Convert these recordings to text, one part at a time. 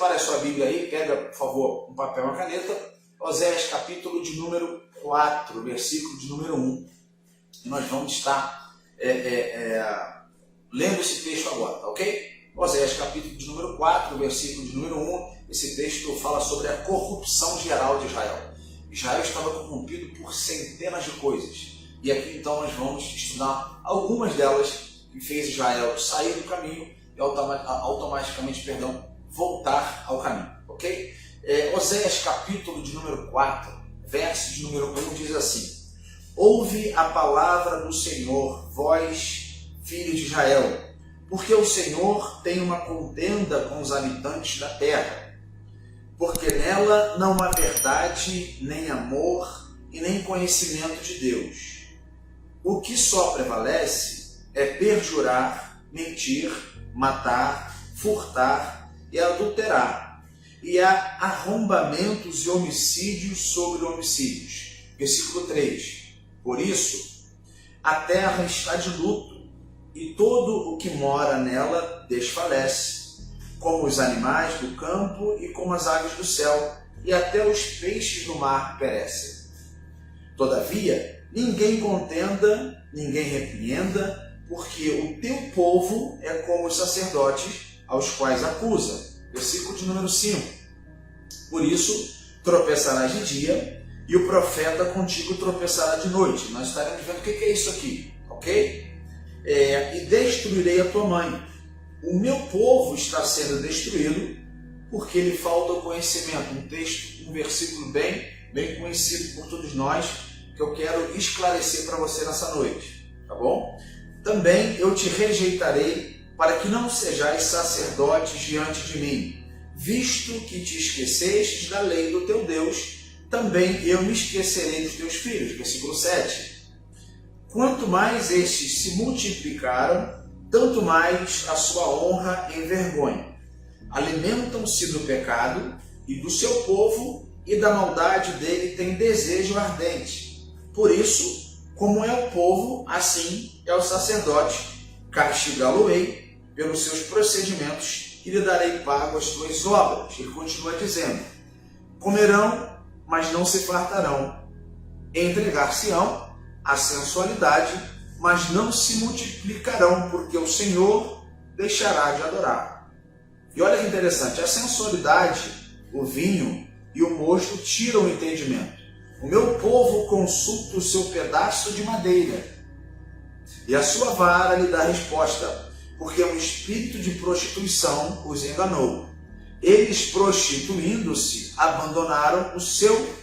separe a sua Bíblia aí, pega, por favor, um papel e uma caneta. Oséias, capítulo de número 4, versículo de número 1. E nós vamos estar lendo esse texto agora, tá ok? Oséias, capítulo de número 4, versículo de número 1. Esse texto fala sobre a corrupção geral de Israel. Israel estava corrompido por centenas de coisas. E aqui então nós vamos estudar algumas delas que fez Israel sair do caminho e automaticamente, voltar ao caminho, ok? Oséias, capítulo de número 4, verso de número 1, diz assim: Ouve a palavra do Senhor, vós, filhos de Israel, porque o Senhor tem uma contenda com os habitantes da terra, porque nela não há verdade, nem amor e nem conhecimento de Deus. O que só prevalece é perjurar, mentir, matar, furtar e adulterar. E há arrombamentos e homicídios sobre homicídios. Versículo 3. Por isso, a terra está de luto, e todo o que mora nela desfalece, como os animais do campo e como as aves do céu, e até os peixes do mar perecem. Todavia, ninguém contenda, ninguém repreenda, porque o teu povo é como os sacerdotes aos quais acusa. Versículo de número 5. Por isso, tropeçarás de dia, e o profeta contigo tropeçará de noite. Nós estaremos vendo o que é isso aqui, ok? E destruirei a tua mãe. O meu povo está sendo destruído, porque lhe falta o conhecimento. Um versículo bem conhecido por todos nós, que eu quero esclarecer para você nessa noite, tá bom? Também eu te rejeitarei, para que não sejais sacerdotes diante de mim, visto que te esquecestes da lei do teu Deus, também eu me esquecerei dos teus filhos. Versículo 7. Quanto mais estes se multiplicaram, tanto mais a sua honra envergonha. Alimentam-se do pecado e do seu povo, e da maldade dele tem desejo ardente. Por isso, como é o povo, assim é o sacerdote. Castigá-lo-ei pelos seus procedimentos e lhe darei pago as tuas obras. Ele continua dizendo: comerão, mas não se fartarão. Entregar-se-ão à sensualidade, mas não se multiplicarão, porque o Senhor deixará de adorar. E olha que interessante, a sensualidade, o vinho e o mosto tiram o entendimento. O meu povo consulta o seu pedaço de madeira, e a sua vara lhe dá resposta, porque um espírito de prostituição os enganou. Eles, prostituindo-se, abandonaram o seu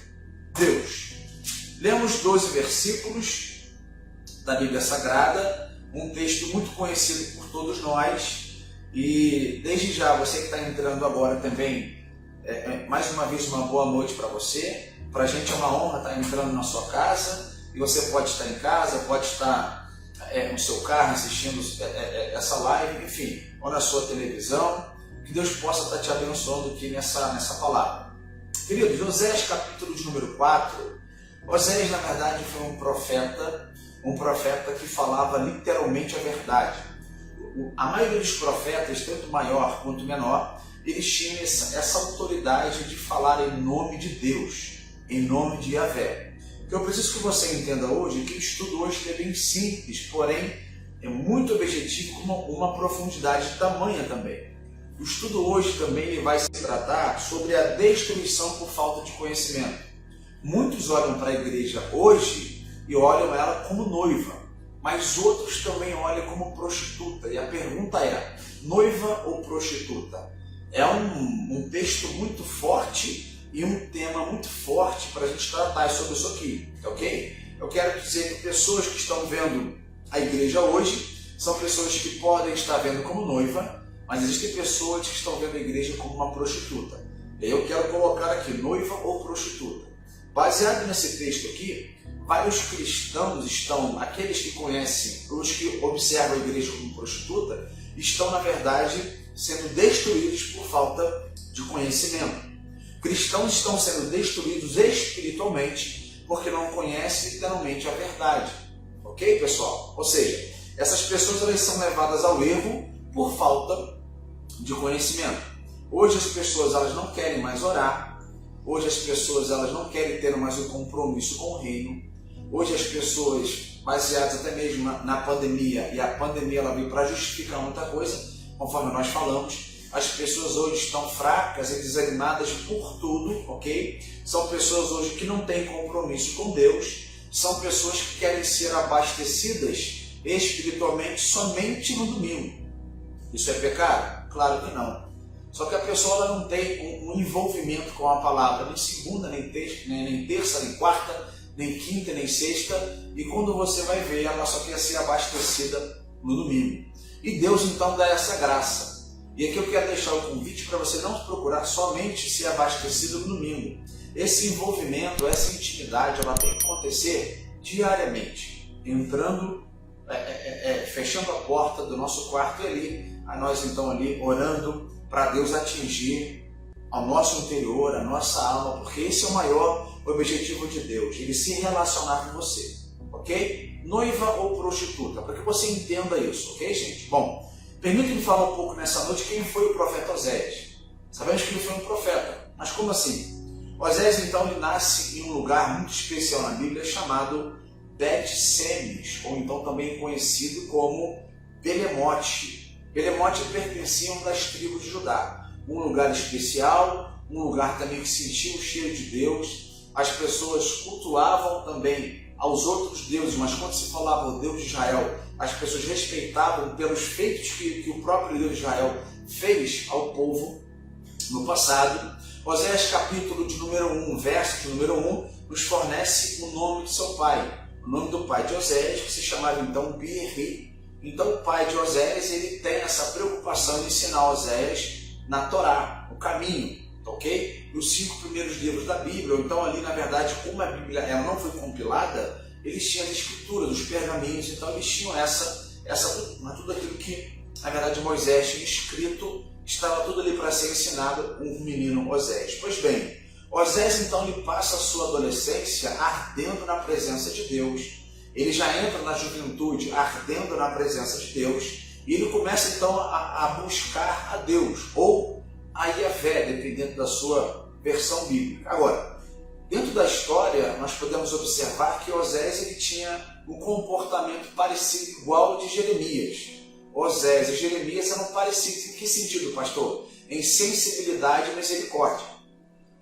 Deus. Lemos 12 versículos da Bíblia Sagrada, um texto muito conhecido por todos nós, e desde já, você que está entrando agora também, mais uma vez uma boa noite para você. Para a gente é uma honra estar entrando na sua casa, e você pode estar em casa, pode estar no seu carro assistindo essa live, enfim, ou na sua televisão. Que Deus possa estar te abençoando aqui nessa palavra. Queridos, Oséias, capítulo de número 4, Oséias, na verdade, foi um profeta que falava literalmente a verdade. A maioria dos profetas, tanto maior quanto menor, eles tinham essa autoridade de falar em nome de Deus, em nome de Yahvé. O que eu preciso que você entenda hoje é que o estudo hoje é bem simples, porém é muito objetivo, com uma profundidade tamanha também. O estudo hoje também ele vai se tratar sobre a destruição por falta de conhecimento. Muitos olham para a igreja hoje e olham ela como noiva, mas outros também olham como prostituta. E a pergunta é: noiva ou prostituta? É um texto muito forte e um tema muito forte para a gente tratar sobre isso aqui, ok? Eu quero dizer que pessoas que estão vendo a igreja hoje são pessoas que podem estar vendo como noiva, mas existem pessoas que estão vendo a igreja como uma prostituta. Eu quero colocar aqui noiva ou prostituta. Baseado nesse texto aqui, vários cristãos estão, aqueles que conhecem, os que observam a igreja como prostituta, estão na verdade sendo destruídos por falta de conhecimento. Cristãos estão sendo destruídos espiritualmente porque não conhecem literalmente a verdade. Ok, pessoal? Ou seja, essas pessoas elas são levadas ao erro por falta de conhecimento. Hoje as pessoas elas não querem mais orar. Hoje as pessoas elas não querem ter mais um compromisso com o reino. Hoje as pessoas, baseadas até mesmo na pandemia, e a pandemia ela veio para justificar muita coisa, conforme nós falamos, as pessoas hoje estão fracas e desanimadas por tudo, ok? São pessoas hoje que não têm compromisso com Deus, são pessoas que querem ser abastecidas espiritualmente somente no domingo. Isso é pecado? Claro que não. Só que a pessoa ela não tem um envolvimento com a palavra, nem segunda, nem terça, nem quarta, nem quinta, nem sexta, e quando você vai ver, ela só quer ser abastecida no domingo. E Deus então dá essa graça. E aqui eu quero deixar o convite para você não procurar somente ser abastecido no domingo. Esse envolvimento, essa intimidade, ela tem que acontecer diariamente, entrando, fechando a porta do nosso quarto e ali, a nós então ali orando para Deus atingir ao nosso interior, a nossa alma, porque esse é o maior objetivo de Deus, Ele se relacionar com você, ok? Noiva ou prostituta, para que você entenda isso, ok, gente? Bom, permita-me falar um pouco nessa noite quem foi o profeta Oséias. Sabemos que ele foi um profeta, mas como assim? Oséias então ele nasce em um lugar muito especial na Bíblia chamado Bet-Semes, ou então também conhecido como Belemote. Belemote pertencia a uma das tribos de Judá, um lugar especial, um lugar também que sentia o cheiro de Deus. As pessoas cultuavam também aos outros deuses, mas quando se falava o Deus de Israel, as pessoas respeitavam pelos feitos que o próprio Deus de Israel fez ao povo no passado. Oséias capítulo de número 1, verso de número 1, nos fornece o nome de seu pai. O nome do pai de Oséias, que se chamava então Bieri. Então o pai de Oséias, ele tem essa preocupação de ensinar Oséias na Torá, o caminho, ok? Nos 5 primeiros livros da Bíblia, ou então ali na verdade, como a Bíblia ela não foi compilada, eles tinham as escrituras, os pergaminhos, então eles tinham tudo aquilo que na verdade Moisés tinha escrito, estava tudo ali para ser ensinado um menino Oséias. Pois bem, Oséias então ele passa a sua adolescência ardendo na presença de Deus. Ele já entra na juventude ardendo na presença de Deus e ele começa então a buscar a Deus ou a Yahvé, dependendo da sua versão bíblica. Agora, dentro da história nós podemos observar que Oséias ele tinha um comportamento parecido igual ao de Jeremias. Oséias e Jeremias eram parecidos em que sentido, pastor? Em sensibilidade e misericórdia.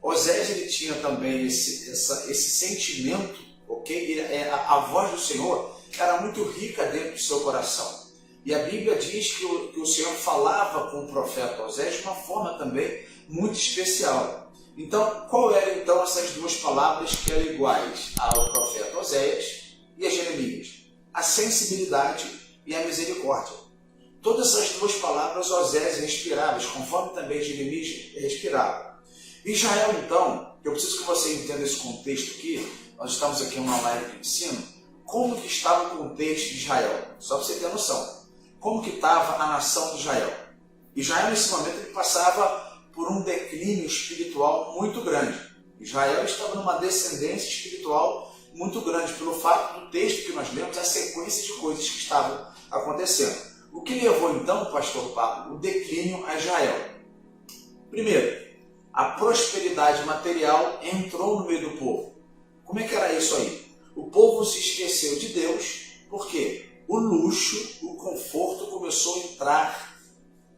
Oséias ele tinha também esse sentimento, ok? A voz do Senhor era muito rica dentro do seu coração. E a Bíblia diz que o Senhor falava com o profeta Oséias de uma forma também muito especial. Então, qual eram então essas duas palavras que eram iguais ao profeta Oséias e a Jeremias? A sensibilidade e a misericórdia. Todas essas duas palavras Oséias respirava, conforme também Jeremias respirava. Israel, então, eu preciso que você entenda esse contexto aqui, nós estamos aqui em uma live de ensino, como que estava o contexto de Israel, só para você ter noção. Como que estava a nação de Israel? Israel, nesse momento, ele passava por um declínio espiritual muito grande. Israel estava numa descendência espiritual muito grande, pelo fato do texto que nós lemos, a sequência de coisas que estavam acontecendo. O que levou, então, pastor Pablo, o declínio a Israel? Primeiro, a prosperidade material entrou no meio do povo. Como é que era isso aí? O povo se esqueceu de Deus, por quê? O luxo, o conforto começou a entrar.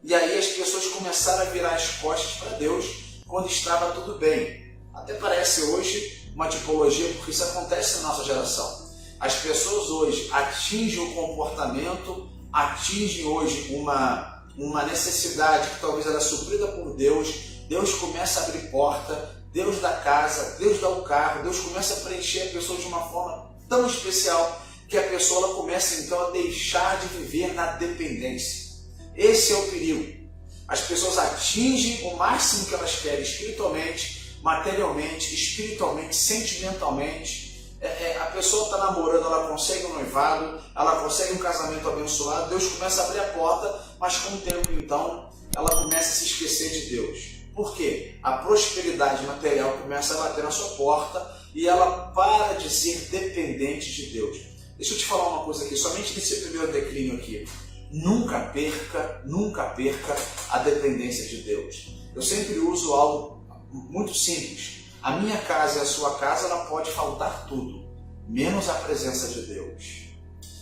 E aí as pessoas começaram a virar as costas para Deus quando estava tudo bem. Até parece hoje uma tipologia, porque isso acontece na nossa geração. As pessoas hoje atingem o comportamento, atingem hoje uma necessidade que talvez era suprida por Deus. Deus começa a abrir porta, Deus dá casa, Deus dá o carro, Deus começa a preencher a pessoa de uma forma tão especial que a pessoa ela começa então a deixar de viver na dependência. Esse é o perigo. As pessoas atingem o máximo que elas querem espiritualmente, materialmente, espiritualmente, sentimentalmente. A pessoa está namorando, ela consegue um noivado, ela consegue um casamento abençoado, Deus começa a abrir a porta, mas com o tempo então ela começa a se esquecer de Deus. Por quê? A prosperidade material começa a bater na sua porta e ela para de ser dependente de Deus. Deixa eu te falar uma coisa aqui, somente nesse primeiro declínio aqui. Nunca perca a dependência de Deus. eu sempre uso algo muito simples. A minha casa e a sua casa, ela pode faltar tudo, menos a presença de Deus.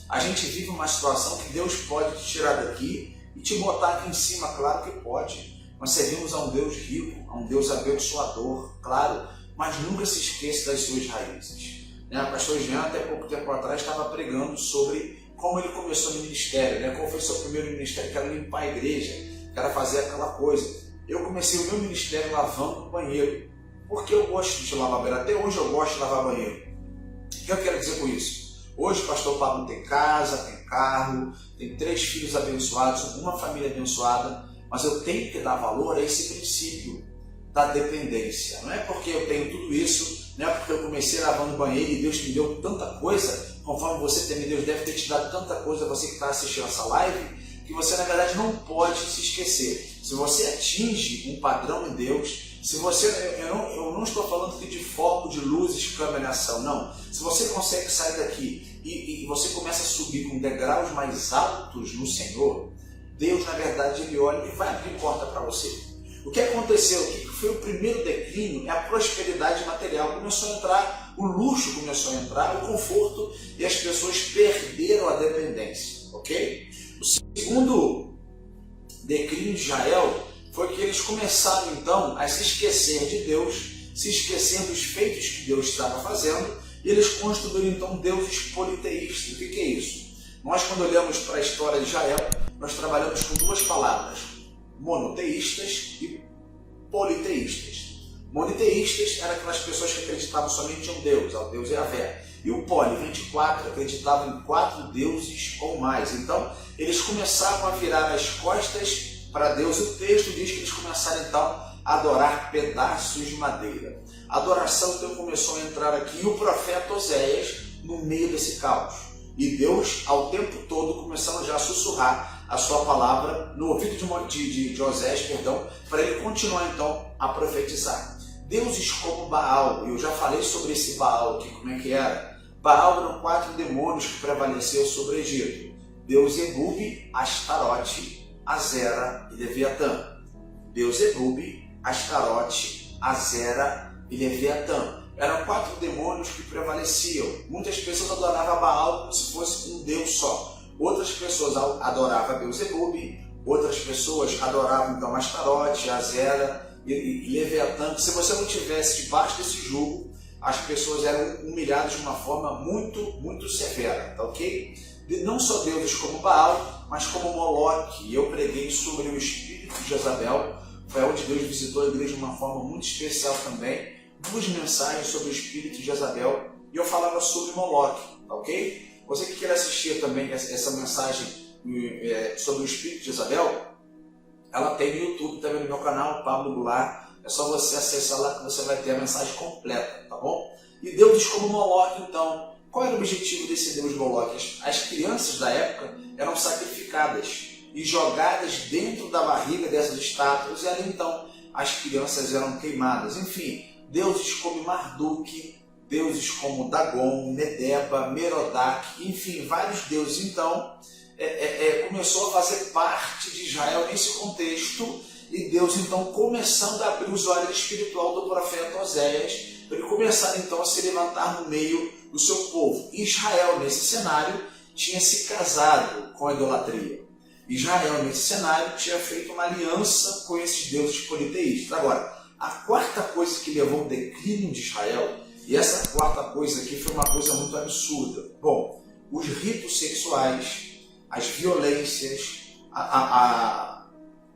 A gente vive uma situação que Deus pode te tirar daqui e te botar aqui em cima, claro que pode. Nós servimos a um Deus rico, a um Deus abençoador, claro, mas nunca se esqueça das suas raízes. O pastor Jean, até pouco tempo atrás, estava pregando sobre como ele começou no ministério, qual foi o seu primeiro ministério, que era limpar a igreja, que era fazer aquela coisa. Eu comecei o meu ministério lavando o banheiro, porque eu gosto de lavar banheiro, até hoje eu gosto de lavar banheiro. O que eu quero dizer com isso? Hoje o pastor Pablo tem casa, tem carro, tem 3 filhos abençoados, uma família abençoada, mas eu tenho que dar valor a esse princípio da dependência. Não é porque eu tenho tudo isso, não é porque eu comecei lavando banheiro e Deus me deu tanta coisa, conforme você tem, Deus deve ter te dado tanta coisa, você que está assistindo essa live, que você na verdade não pode se esquecer. Se você atinge um padrão em Deus, se você, eu não estou falando aqui de foco, de luzes, câmera e ação, não. Se você consegue sair daqui e você começa a subir com degraus mais altos no Senhor, Deus na verdade ele olha e vai abrir porta para você. O que aconteceu? O que foi o primeiro declínio? É a prosperidade material. Começou a entrar, o luxo começou a entrar, o conforto, e as pessoas perderam a dependência, ok? O segundo declínio de Israel foi que eles começaram então a se esquecer de Deus, se esquecer dos feitos que Deus estava fazendo, e eles construíram então deuses politeístas. O que é isso? Nós, quando olhamos para a história de Israel, nós trabalhamos com 2 palavras, monoteístas e politeístas. Monoteístas eram aquelas pessoas que acreditavam somente em um Deus, ao Deus Yahvé. E o poli, 24, acreditava em 4 deuses ou mais. Então, eles começavam a virar as costas para Deus. O texto diz que eles começaram então a adorar pedaços de madeira. A adoração então começou a entrar aqui, e o profeta Oséias no meio desse caos. E Deus, ao tempo todo, começando já a sussurrar a sua palavra no ouvido de Oséias, para ele continuar então a profetizar. Deuses como Baal, eu já falei sobre esse Baal aqui, como é que era? Baal eram 4 demônios que prevaleceram sobre o Egito. Beelzebub, Astarote, Azera e Leviatã. Beelzebub, Astarote, Azera e Leviatã. Eram 4 demônios que prevaleciam. Muitas pessoas adoravam Baal como se fosse um Deus só. Outras pessoas adoravam Beelzebub, outras pessoas adoravam então Astarote, Azera e Leviatã. Se você não tivesse debaixo desse jugo, as pessoas eram humilhadas de uma forma muito severa, tá ok? Não só deuses como Baal, mas como Moloque. E eu preguei sobre o espírito de Jezabel, foi onde Deus visitou a igreja de uma forma muito especial também. 2 mensagens sobre o espírito de Jezabel, e eu falava sobre Moloque, tá ok? Você que quer assistir também essa mensagem sobre o espírito de Jezabel, ela tem no YouTube, também no meu canal, Pablo Goulart. É só você acessar lá que você vai ter a mensagem completa, tá bom? E deuses como Moloque, então, qual era o objetivo desse deus Moloque? As crianças da época eram sacrificadas e jogadas dentro da barriga dessas estátuas, e ali então as crianças eram queimadas. Enfim, deuses como Marduk, deuses como Dagon, Medeba, Merodach, enfim, vários deuses. Então, começou a fazer parte de Israel nesse contexto, e Deus então começando a abrir os olhos espiritual do profeta Oséias, para ele começar então a se levantar no meio do seu povo. Israel, nesse cenário, tinha se casado com a idolatria. Israel, nesse cenário, tinha feito uma aliança com esses deuses politeístas. Agora, a quarta coisa que levou ao declínio de Israel, e essa quarta coisa aqui foi uma coisa muito absurda. Bom, os ritos sexuais, as violências,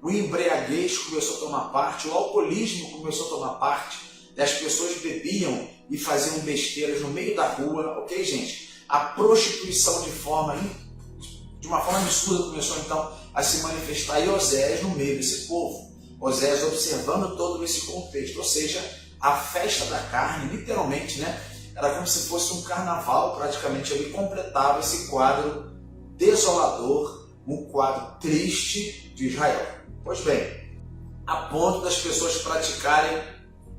o embriaguez começou a tomar parte, o alcoolismo começou a tomar parte, as pessoas bebiam e faziam besteiras no meio da rua, ok, gente? A prostituição de uma forma absurda começou então a se manifestar, e Oséias no meio desse povo. Oséias observando todo esse contexto, ou seja, a festa da carne, literalmente, era como se fosse um carnaval, praticamente. Ele completava esse quadro desolador, um quadro triste de Israel. Pois bem, a ponto das pessoas praticarem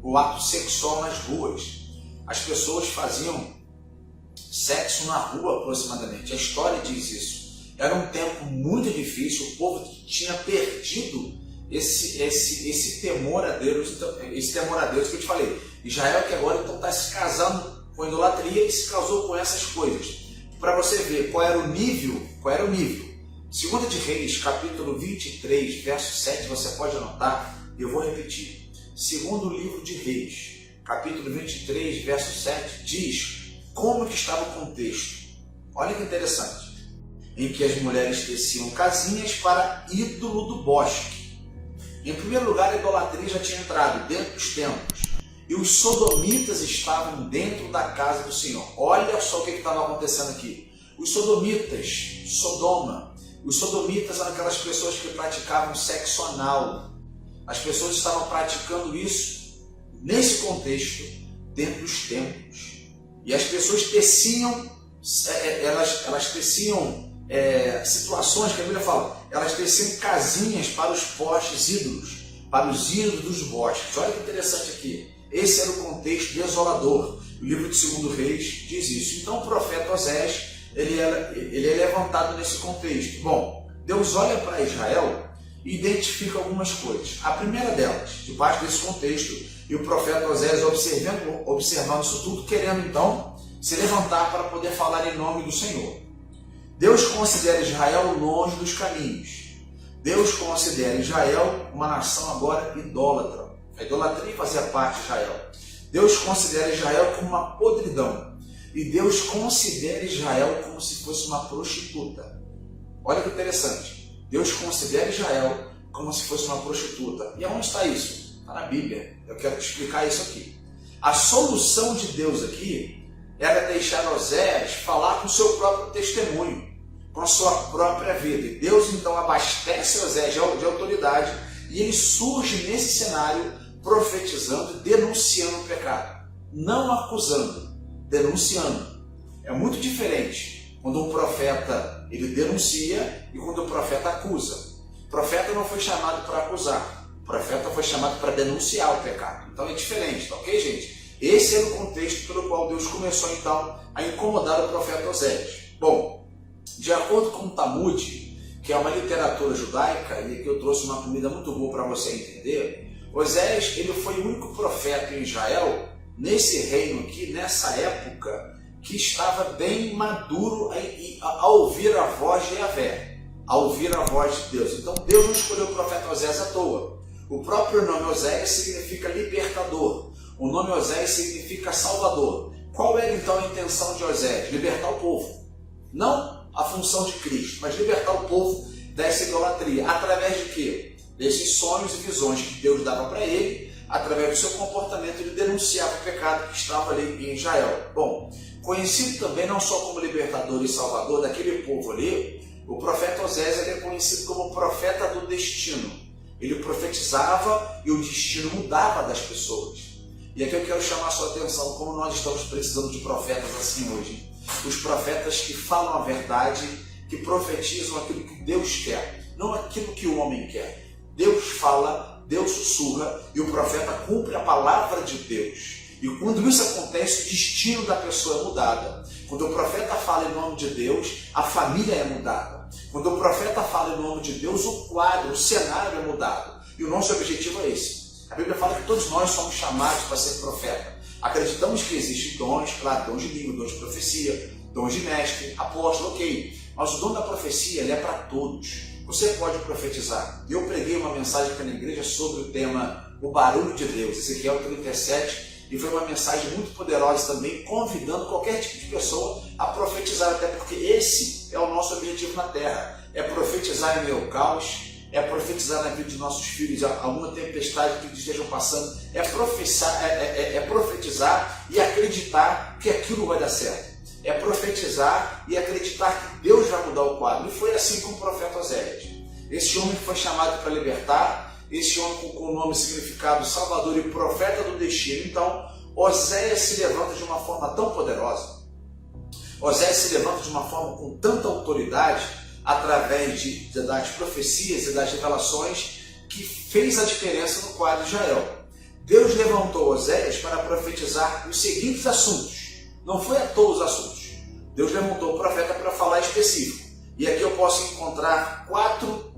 o ato sexual nas ruas. As pessoas faziam sexo na rua aproximadamente, a história diz isso. Era um tempo muito difícil, o povo tinha perdido esse temor a Deus, esse temor a Deus que eu te falei. Israel que agora então está se casando com idolatria e se casou com essas coisas. Para você ver qual era o nível. 2 de Reis, capítulo 23, verso 7, você pode anotar, eu vou repetir. Segundo livro de Reis, capítulo 23, verso 7, diz como que estava o contexto. Olha que interessante. Em que as mulheres teciam casinhas para ídolo do bosque. Em primeiro lugar, a idolatria já tinha entrado dentro dos templos. E os sodomitas estavam dentro da casa do Senhor. Olha só o que estava acontecendo aqui. Os sodomitas, os sodomitas eram aquelas pessoas que praticavam sexo anal. As pessoas estavam praticando isso, nesse contexto, dentro dos templos. E as pessoas teciam, elas teciam situações que a Bíblia fala, elas teciam casinhas para os postes ídolos, para os ídolos dos bosques. Olha que interessante aqui. Esse era o contexto desolador. O livro de 2 Reis diz isso. Então o profeta Osés, ele é levantado nesse contexto. Bom, Deus olha para Israel e identifica algumas coisas. A primeira delas, debaixo desse contexto, e o profeta Osés observando isso tudo, querendo então se levantar para poder falar em nome do Senhor. Deus considera Israel longe dos caminhos. Deus considera Israel uma nação agora idólatra. A idolatria fazia parte de Israel. Deus considera Israel como uma podridão. E Deus considera Israel como se fosse uma prostituta. Olha que interessante. Deus considera Israel como se fosse uma prostituta. E aonde está isso? Está na Bíblia. Eu quero te explicar isso aqui. A solução de Deus aqui era deixar Osés falar com o seu próprio testemunho, com a sua própria vida. E Deus então abastece Osés de autoridade e ele surge nesse cenário profetizando e denunciando o pecado. Não acusando, denunciando. É muito diferente quando um profeta ele denuncia e quando o profeta acusa. O profeta não foi chamado para acusar, o profeta foi chamado para denunciar o pecado. Então é diferente, tá ok, gente? Esse era o contexto pelo qual Deus começou então a incomodar o profeta Osés. Bom, de acordo com o Talmud, que é uma literatura judaica, e aqui eu trouxe uma comida muito boa para você entender, Osés ele foi o único profeta em Israel, nesse reino aqui, nessa época, que estava bem maduro a ouvir a voz de Yahvé, a ouvir a voz de Deus. Então Deus não escolheu o profeta Osés à toa. O próprio nome Osés significa libertador. O nome Osés significa salvador. Qual era então a intenção de Osés? Libertar o povo. Não a função de Cristo, mas libertar o povo dessa idolatria. Através de quê? Desses sonhos e visões que Deus dava para ele. Através do seu comportamento, ele denunciava o pecado que estava ali em Israel. Bom, conhecido também não só como libertador e salvador daquele povo ali, o profeta Osés ele é conhecido como profeta do destino. Ele profetizava e o destino mudava das pessoas. E aqui eu quero chamar a sua atenção, como nós estamos precisando de profetas assim hoje. Os profetas que falam a verdade, que profetizam aquilo que Deus quer, não aquilo que o homem quer. Deus fala, Deus sussurra e o profeta cumpre a palavra de Deus. E quando isso acontece, o destino da pessoa é mudado. Quando o profeta fala em nome de Deus, a família é mudada. Quando o profeta fala em nome de Deus, o quadro, o cenário é mudado. E o nosso objetivo é esse. A Bíblia fala que todos nós somos chamados para ser profeta. Acreditamos que existem dons, claro, dons de língua, dons de profecia, dons de mestre, apóstolo, ok. Mas o dom da profecia ele é para todos. Você pode profetizar. Eu preguei uma mensagem aqui na igreja sobre o tema O Barulho de Deus, Ezequiel 37, e foi uma mensagem muito poderosa também, convidando qualquer tipo de pessoa a profetizar, até porque esse é o nosso objetivo na terra, é profetizar em meio ao caos, é profetizar na vida de nossos filhos, alguma tempestade que eles estejam passando, é profetizar e acreditar que aquilo vai dar certo. É profetizar e acreditar que Deus vai mudar o quadro. E foi assim com o profeta Osés. Esse homem que foi chamado para libertar, esse homem com o nome significado Salvador e Profeta do Destino. Então, Osés se levanta de uma forma tão poderosa. Osés se levanta de uma forma com tanta autoridade, através das profecias e das revelações, que fez a diferença no quadro de Israel. Deus levantou Osés para profetizar os seguintes assuntos. Não foi a todos os assuntos. Deus levantou o profeta para falar específico. E aqui eu posso encontrar 4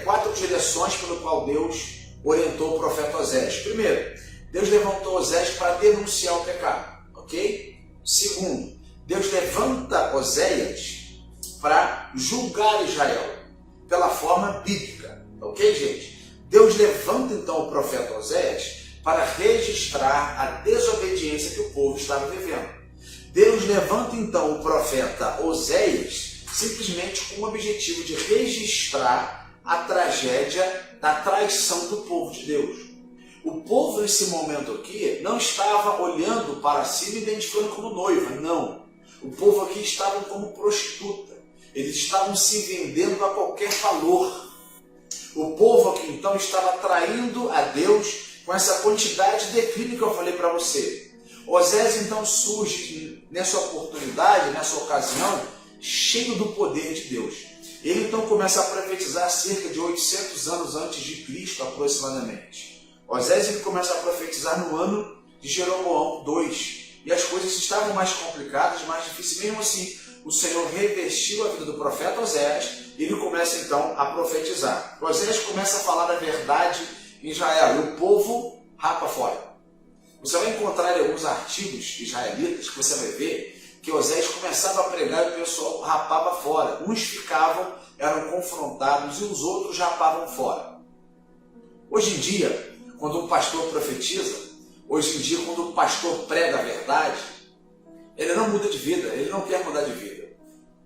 4 direções pelo qual Deus orientou o profeta Oséias. Primeiro, Deus levantou Oséias para denunciar o pecado, ok? Segundo, Deus levanta Oséias para julgar Israel pela forma bíblica, ok, gente? Deus levanta então o profeta Oséias para registrar a desobediência que o povo estava vivendo. Deus levanta então o profeta Oséias simplesmente com o objetivo de registrar a tragédia da traição do povo de Deus. O povo nesse momento aqui não estava olhando para si e identificando como noiva, não. O povo aqui estava como prostituta. Eles estavam se vendendo a qualquer valor. O povo aqui então estava traindo a Deus com essa quantidade de declínio que eu falei para você. Oséias então surge nessa oportunidade, nessa ocasião, cheio do poder de Deus. Ele então começa a profetizar cerca de 800 anos antes de Cristo, aproximadamente. Oséias ele começa a profetizar no ano de Jeroboão II. E as coisas estavam mais complicadas, mais difíceis. Mesmo assim, o Senhor revestiu a vida do profeta Oséias e ele começa então a profetizar. Oséias começa a falar a verdade em Israel e o povo rapa fora. Você vai encontrar em alguns artigos israelitas que você vai ver que Oséias começava a pregar e o pessoal rapava fora. Uns ficavam, eram confrontados e os outros rapavam fora. Hoje em dia, quando um pastor profetiza, hoje em dia quando um pastor prega a verdade, ele não muda de vida, ele não quer mudar de vida.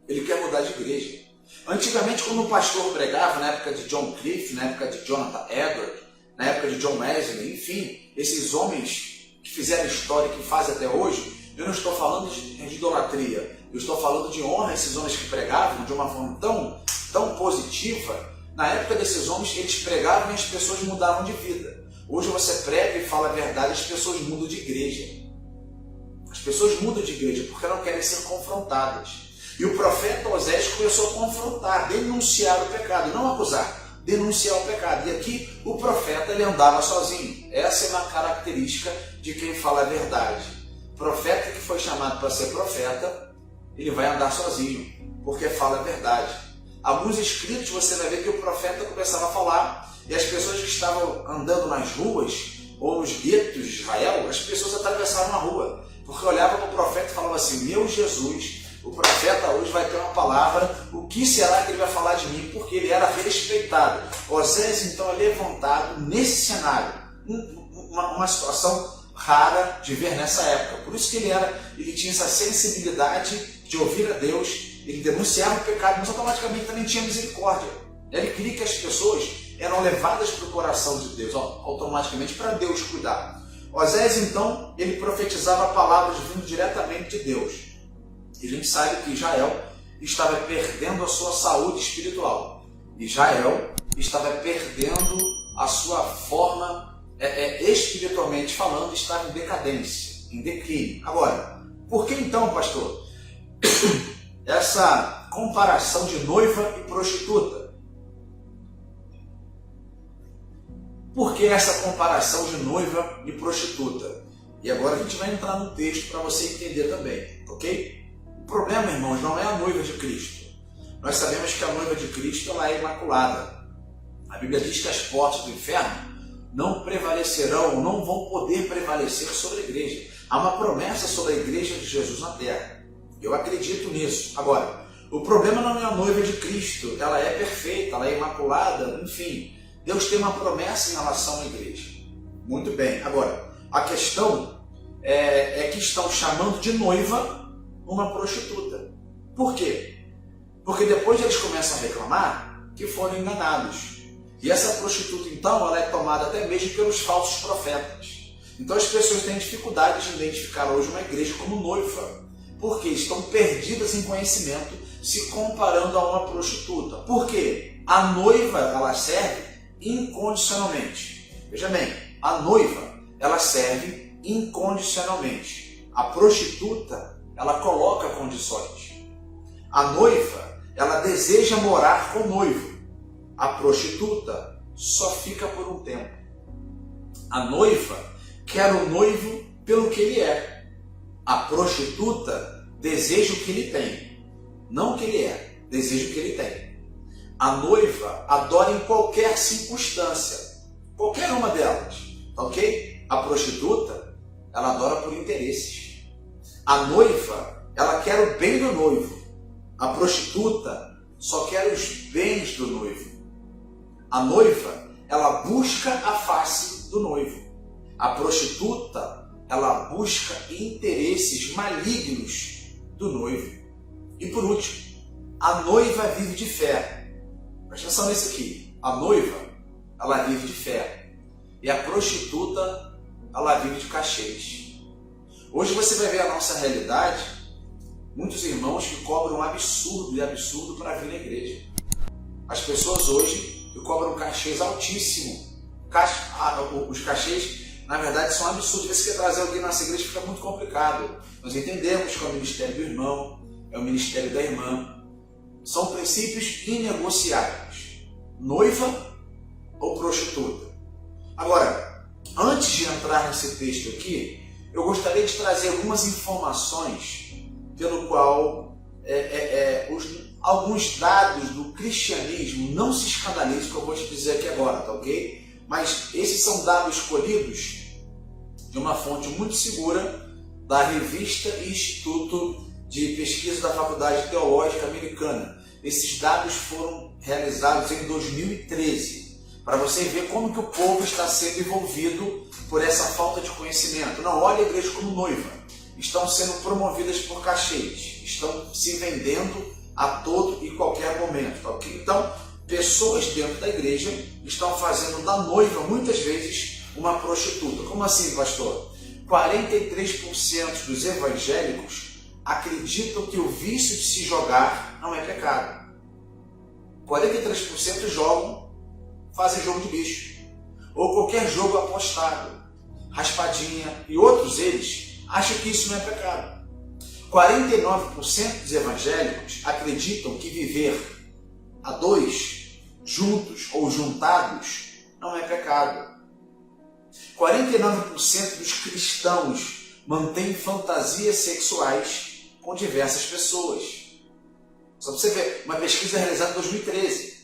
Ele quer mudar de igreja. Antigamente, quando um pastor pregava, na época de John Cliff, na época de Jonathan Edwards, na época de John Wesley, enfim, esses homens que fizeram história, que fazem até hoje, eu não estou falando de idolatria, eu estou falando de honra a esses homens que pregavam de uma forma tão positiva. Na época desses homens, eles pregavam e as pessoas mudavam de vida. Hoje você prega e fala a verdade, as pessoas mudam de igreja. As pessoas mudam de igreja porque não querem ser confrontadas. E o profeta Oséias começou a confrontar, denunciar o pecado, não acusar, denunciar o pecado. E aqui o profeta ele andava sozinho. Essa é uma característica de quem fala a verdade. Profeta que foi chamado para ser profeta, ele vai andar sozinho, porque fala a verdade. Alguns escritos você vai ver que o profeta começava a falar e as pessoas que estavam andando nas ruas ou nos guetos de Israel, as pessoas atravessavam a rua, porque olhavam para o profeta e falavam assim: meu Jesus, o profeta hoje vai ter uma palavra, o que será que ele vai falar de mim? Porque ele era respeitado. Oséias então é levantado nesse cenário, uma situação rara de ver nessa época. Por isso que ele tinha essa sensibilidade de ouvir a Deus, ele denunciava o pecado, mas automaticamente também tinha misericórdia. Ele queria que as pessoas eram levadas para o coração de Deus, automaticamente para Deus cuidar. Oséias então, ele profetizava palavras vindo diretamente de Deus. E a gente sabe que Israel estava perdendo a sua saúde espiritual. Israel estava perdendo a sua forma, espiritualmente falando, estava em decadência, em declínio. Agora, por que então, pastor, essa comparação de noiva e prostituta? Por que essa comparação de noiva e prostituta? E agora a gente vai entrar no texto para você entender também, ok? O problema, irmãos, não é a noiva de Cristo. Nós sabemos que a noiva de Cristo ela é imaculada. A Bíblia diz que as portas do inferno não prevalecerão, não vão poder prevalecer sobre a igreja. Há uma promessa sobre a igreja de Jesus na terra. Eu acredito nisso. Agora, o problema não é a noiva de Cristo. Ela é perfeita, ela é imaculada, enfim. Deus tem uma promessa em relação à igreja. Muito bem. Agora, a questão é que estão chamando de noiva uma prostituta. Por quê? Porque depois eles começam a reclamar que foram enganados. E essa prostituta, então, ela é tomada até mesmo pelos falsos profetas. Então as pessoas têm dificuldade de identificar hoje uma igreja como noiva, porque estão perdidas em conhecimento, se comparando a uma prostituta. Por quê? A noiva, ela serve incondicionalmente. Veja bem, a noiva, ela serve incondicionalmente. A prostituta, ela coloca condições. A noiva, ela deseja morar com o noivo. A prostituta só fica por um tempo. A noiva quer o noivo pelo que ele é. A prostituta deseja o que ele tem. Não o que ele é, deseja o que ele tem. A noiva adora em qualquer circunstância, qualquer uma delas, ok? A prostituta, ela adora por interesses. A noiva, ela quer o bem do noivo. A prostituta só quer os bens do noivo. A noiva, ela busca a face do noivo. A prostituta, ela busca interesses malignos do noivo. E por último, a noiva vive de fé. Presta atenção nisso aqui. A noiva, ela vive de fé. E a prostituta, ela vive de cachês. Hoje você vai ver a nossa realidade, muitos irmãos que cobram absurdo e absurdo para vir na igreja. As pessoas hoje que cobram cachês altíssimos. Os cachês, na verdade, são absurdos. Se você quer trazer alguém na nossa igreja, fica muito complicado. Nós entendemos que é o ministério do irmão, é o ministério da irmã. São princípios inegociáveis. Noiva ou prostituta. Agora, antes de entrar nesse texto aqui, eu gostaria de trazer algumas informações pelo qual alguns dados do cristianismo, não se escandalize que eu vou te dizer aqui agora, tá ok? Mas esses são dados escolhidos de uma fonte muito segura da revista e Instituto de Pesquisa da Faculdade Teológica Americana. Esses dados foram realizados em 2013, para você ver como que o povo está sendo envolvido por essa falta de conhecimento. Não olhe a igreja como noiva. Estão sendo promovidas por cachês, estão se vendendo a todo e qualquer momento. Tá ok? Então, pessoas dentro da igreja estão fazendo da noiva, muitas vezes, uma prostituta. Como assim, pastor? 43% dos evangélicos acreditam que o vício de se jogar não é pecado. 43% fazem jogo de bicho. Ou qualquer jogo apostado, raspadinha e outros eles acham que isso não é pecado. 49% dos evangélicos acreditam que viver a dois, juntos ou juntados, não é pecado. 49% dos cristãos mantêm fantasias sexuais com diversas pessoas. Só para você ver, uma pesquisa realizada em 2013.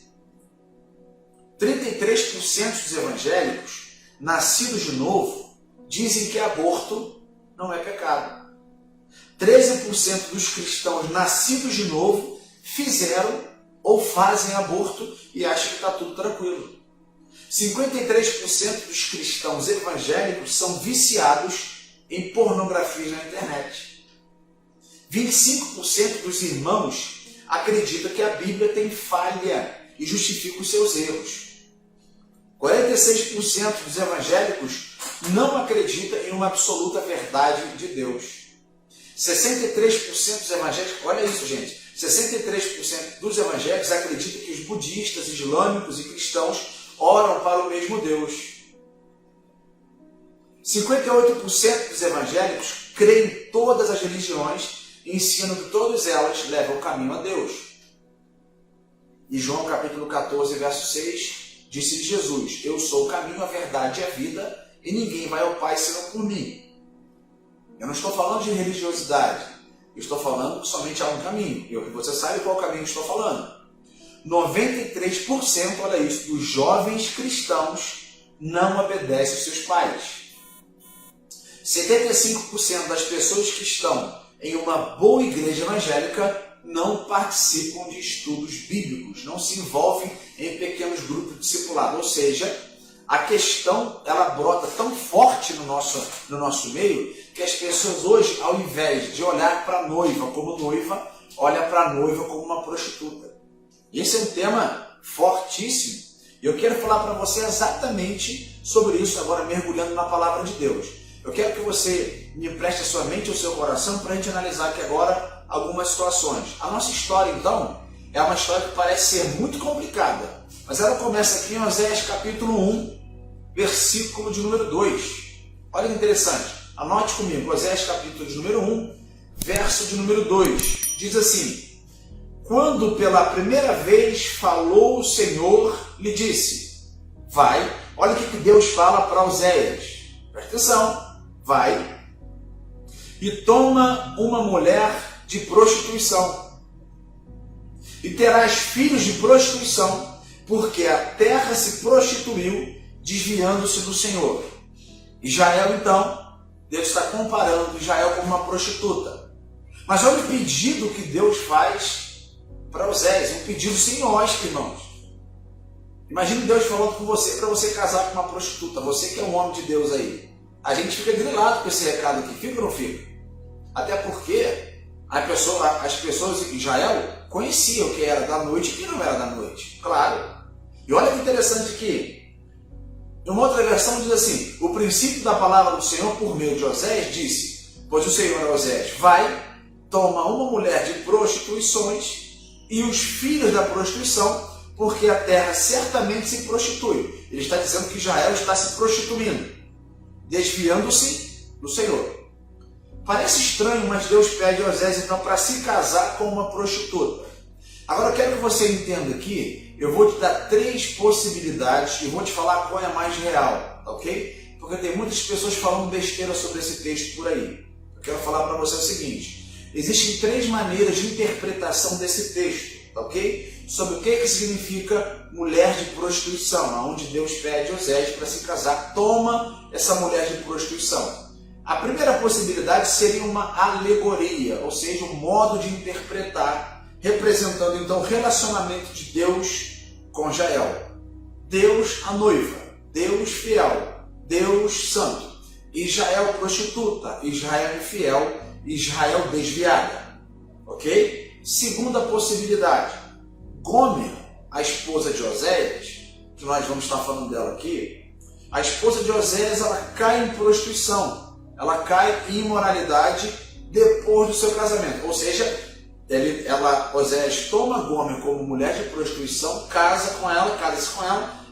33% dos evangélicos nascidos de novo dizem que aborto não é pecado. 13% dos cristãos nascidos de novo fizeram ou fazem aborto e acham que está tudo tranquilo. 53% dos cristãos evangélicos são viciados em pornografia na internet. 25% dos irmãos acreditam que a Bíblia tem falha e justifica os seus erros. 46% dos evangélicos não acreditam em uma absoluta verdade de Deus. 63% dos evangélicos, olha isso, gente, 63% dos evangélicos acreditam que os budistas, islâmicos e cristãos oram para o mesmo Deus. 58% dos evangélicos creem em todas as religiões e ensinam que todas elas levam o caminho a Deus. E João capítulo 14, verso 6, disse Jesus: eu sou o caminho, a verdade e a vida, e ninguém vai ao Pai senão por mim. Eu não estou falando de religiosidade, eu estou falando que somente há um caminho. E você sabe qual caminho eu estou falando. 93%, olha isso, dos jovens cristãos não obedecem aos seus pais. 75% das pessoas que estão em uma boa igreja evangélica não participam de estudos bíblicos, não se envolvem em pequenos grupos de discipulado. Ou seja, a questão ela brota tão forte no nosso meio que as pessoas hoje, ao invés de olhar para a noiva como noiva, olham para a noiva como uma prostituta. Esse é um tema fortíssimo. E eu quero falar para você exatamente sobre isso agora, mergulhando na palavra de Deus. Eu quero que você me preste a sua mente e o seu coração para a gente analisar aqui agora algumas situações. A nossa história, então, é uma história que parece ser muito complicada, mas ela começa aqui em Oséias capítulo 1, versículo de número 2. Olha que interessante, anote comigo, Oséias capítulo de número 1, verso de número 2. Diz assim: quando pela primeira vez falou o Senhor, lhe disse, vai, olha o que Deus fala para Oséias, presta atenção, vai e toma uma mulher de prostituição e terás filhos de prostituição, porque a terra se prostituiu, desviando-se do Senhor. Israel, então, Deus está comparando Israel com uma prostituta. Mas olha o pedido que Deus faz para Oséias, um pedido sem lógica, irmãos. Imagine Deus falando com você para você casar com uma prostituta, você que é um homem de Deus aí. A gente fica grilado com esse recado aqui, fica ou não fica? Até porque as pessoas em Israel conheciam o que era da noite e o que não era da noite, claro. E olha que interessante que, em uma outra versão diz assim, o princípio da palavra do Senhor por meio de Oséias disse, pois o Senhor é Oséias, vai, toma uma mulher de prostituições e os filhos da prostituição, porque a terra certamente se prostitui. Ele está dizendo que Israel está se prostituindo, desviando-se do Senhor. Parece estranho, mas Deus pede a Oséias então para se casar com uma prostituta. Agora eu quero que você entenda aqui, eu vou te dar 3 possibilidades e vou te falar qual é a mais real, ok? Porque tem muitas pessoas falando besteira sobre esse texto por aí. Eu quero falar para você o seguinte, existem 3 maneiras de interpretação desse texto, ok? Sobre o que significa mulher de prostituição, onde Deus pede a Oséias para se casar, toma essa mulher de prostituição. A primeira possibilidade seria uma alegoria, ou seja, um modo de interpretar, representando então o relacionamento de Deus com Israel. Deus a noiva, Deus fiel, Deus santo, Israel prostituta, Israel infiel, Israel desviada. Ok? Segunda possibilidade, Gomer, a esposa de Oséias, que nós vamos estar falando dela aqui, a esposa de Oséias, ela cai em prostituição. Ela cai em imoralidade depois do seu casamento. Ou seja, Oséias toma Gomer como mulher de prostituição, casa-se com ela,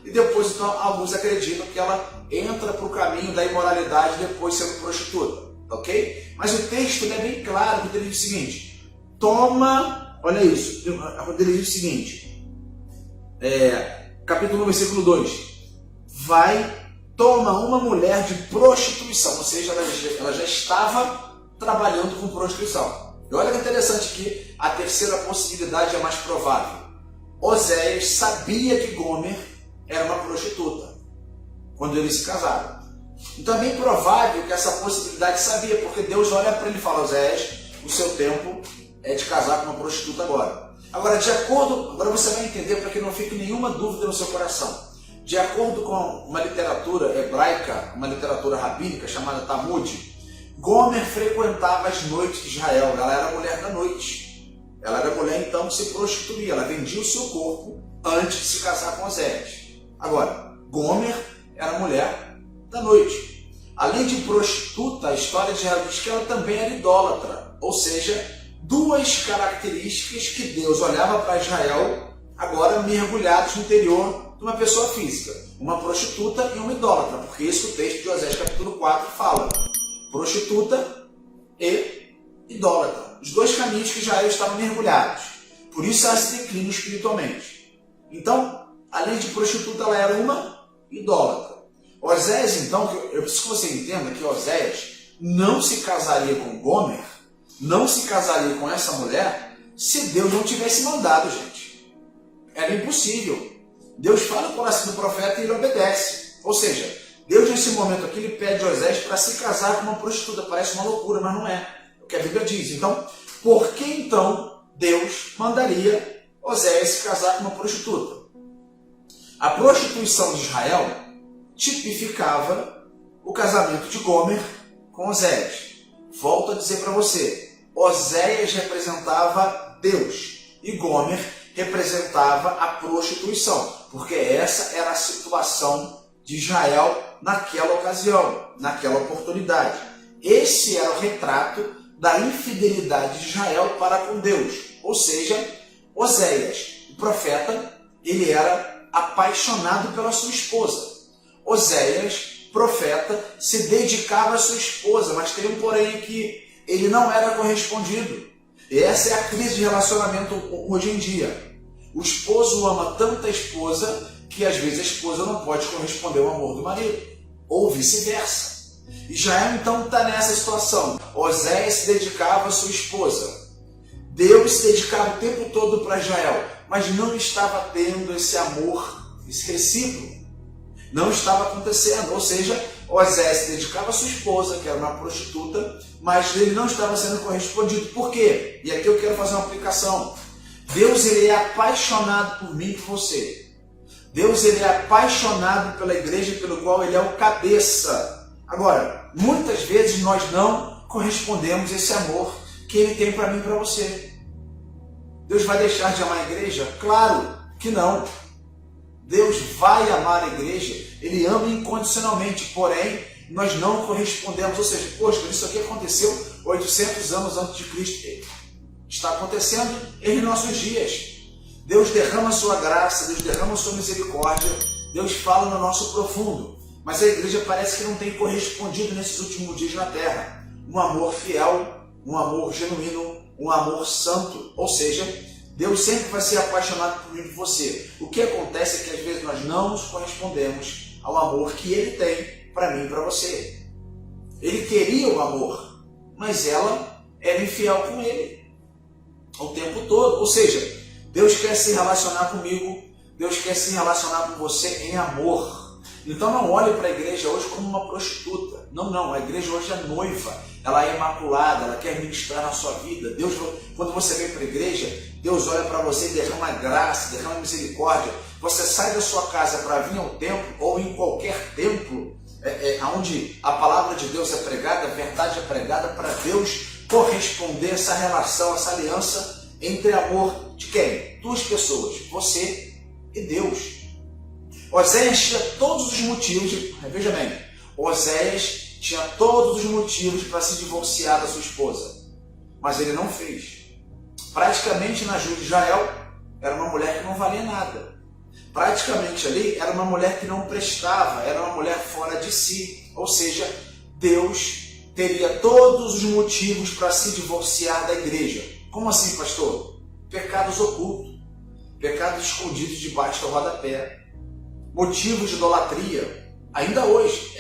e depois então alguns acreditam que ela entra para o caminho da imoralidade depois sendo prostituta. Ok? Mas o texto é bem claro, quando ele diz o seguinte, olha isso, quando ele diz o seguinte, capítulo 1, versículo 2, toma uma mulher de prostituição, ou seja, ela já estava trabalhando com prostituição. E olha que interessante que a terceira possibilidade é mais provável. Oséias sabia que Gomer era uma prostituta quando eles se casaram. Então é bem provável que essa possibilidade sabia, porque Deus olha para ele e fala, Oséias, o seu tempo é de casar com uma prostituta agora. Agora você vai entender para que não fique nenhuma dúvida no seu coração. De acordo com uma literatura hebraica, uma literatura rabínica chamada Talmud, Gomer frequentava as noites de Israel, ela era mulher da noite. Ela era mulher então que se prostituía, ela vendia o seu corpo antes de se casar com Oséias. Agora, Gomer era mulher da noite. Além de prostituta, a história de Israel diz que ela também era idólatra, ou seja, 2 características que Deus olhava para Israel agora mergulhados no interior de uma pessoa física, uma prostituta e uma idólatra, porque isso o texto de Oséias capítulo 4 fala, prostituta e idólatra, os 2 caminhos que Israel estavam mergulhados, por isso ela se declina espiritualmente. Então, além de prostituta, ela era uma idólatra. Oséias, então, eu preciso que você entenda que Oséias não se casaria com Gomer, não se casaria com essa mulher, se Deus não tivesse mandado, gente. Era impossível. Deus fala com o coração do profeta e ele obedece. Ou seja, Deus nesse momento aqui, ele pede a Oséias para se casar com uma prostituta. Parece uma loucura, mas não é. É o que a Bíblia diz. Então, por que então Deus mandaria Oséias se casar com uma prostituta? A prostituição de Israel tipificava o casamento de Gomer com Oséias. Volto a dizer para você, Oséias representava Deus e Gomer representava a prostituição, porque essa era a situação de Israel naquela ocasião, naquela oportunidade. Esse era o retrato da infidelidade de Israel para com Deus. Ou seja, Oséias, o profeta, ele era apaixonado pela sua esposa. Oséias, profeta, se dedicava à sua esposa, mas tem um porém que ele não era correspondido. E essa é a crise de relacionamento hoje em dia. O esposo ama tanto a esposa que às vezes a esposa não pode corresponder ao amor do marido, ou vice-versa. Israel então está nessa situação. Oséias se dedicava à sua esposa. Deus se dedicava o tempo todo para Israel. mas não estava tendo esse amor, esse recíproco. Não estava acontecendo, ou seja, Oséias se dedicava à sua esposa, que era uma prostituta, mas ele não estava sendo correspondido. Por quê? E aqui eu quero fazer uma aplicação. Deus, ele é apaixonado por mim e por você. Deus, ele é apaixonado pela igreja, pelo qual ele é o cabeça. Agora, muitas vezes nós não correspondemos a esse amor que ele tem para mim e para você. Deus vai deixar de amar a igreja? Claro que não. Deus vai amar a igreja, ele ama incondicionalmente, porém, nós não correspondemos. Ou seja, poxa, isso aqui aconteceu 800 anos antes de Cristo. Está acontecendo em nossos dias. Deus derrama a sua graça, Deus derrama a sua misericórdia, Deus fala no nosso profundo. Mas a igreja parece que não tem correspondido nesses últimos dias na terra. Um amor fiel, um amor genuíno, um amor santo. Ou seja, Deus sempre vai ser apaixonado por mim e por você. O que acontece é que às vezes nós não nos correspondemos ao amor que Ele tem para mim e para você. Ele queria o amor, mas ela era infiel com Ele o tempo todo. Ou seja, Deus quer se relacionar comigo, Deus quer se relacionar com você em amor. Então não olhe para a igreja hoje como uma prostituta. Não, a igreja hoje é noiva, ela é imaculada, ela quer ministrar na sua vida. Deus, quando você vem para a igreja, Deus olha para você e derrama graça, derrama misericórdia. Você sai da sua casa para vir ao templo, ou em qualquer templo, onde a palavra de Deus é pregada, a verdade é pregada, para Deus corresponder a essa relação, essa aliança entre amor de quem? Duas pessoas, você e Deus. Oséias tinha todos os motivos, veja bem, Oséias tinha todos os motivos para se divorciar da sua esposa, mas ele não fez. Praticamente na Júdia de Israel, era uma mulher que não valia nada. Praticamente ali, era uma mulher que não prestava, era uma mulher fora de si. Ou seja, Deus teria todos os motivos para se divorciar da igreja. Como assim, pastor? Pecados ocultos, pecados escondidos debaixo do rodapé, motivos de idolatria, ainda hoje.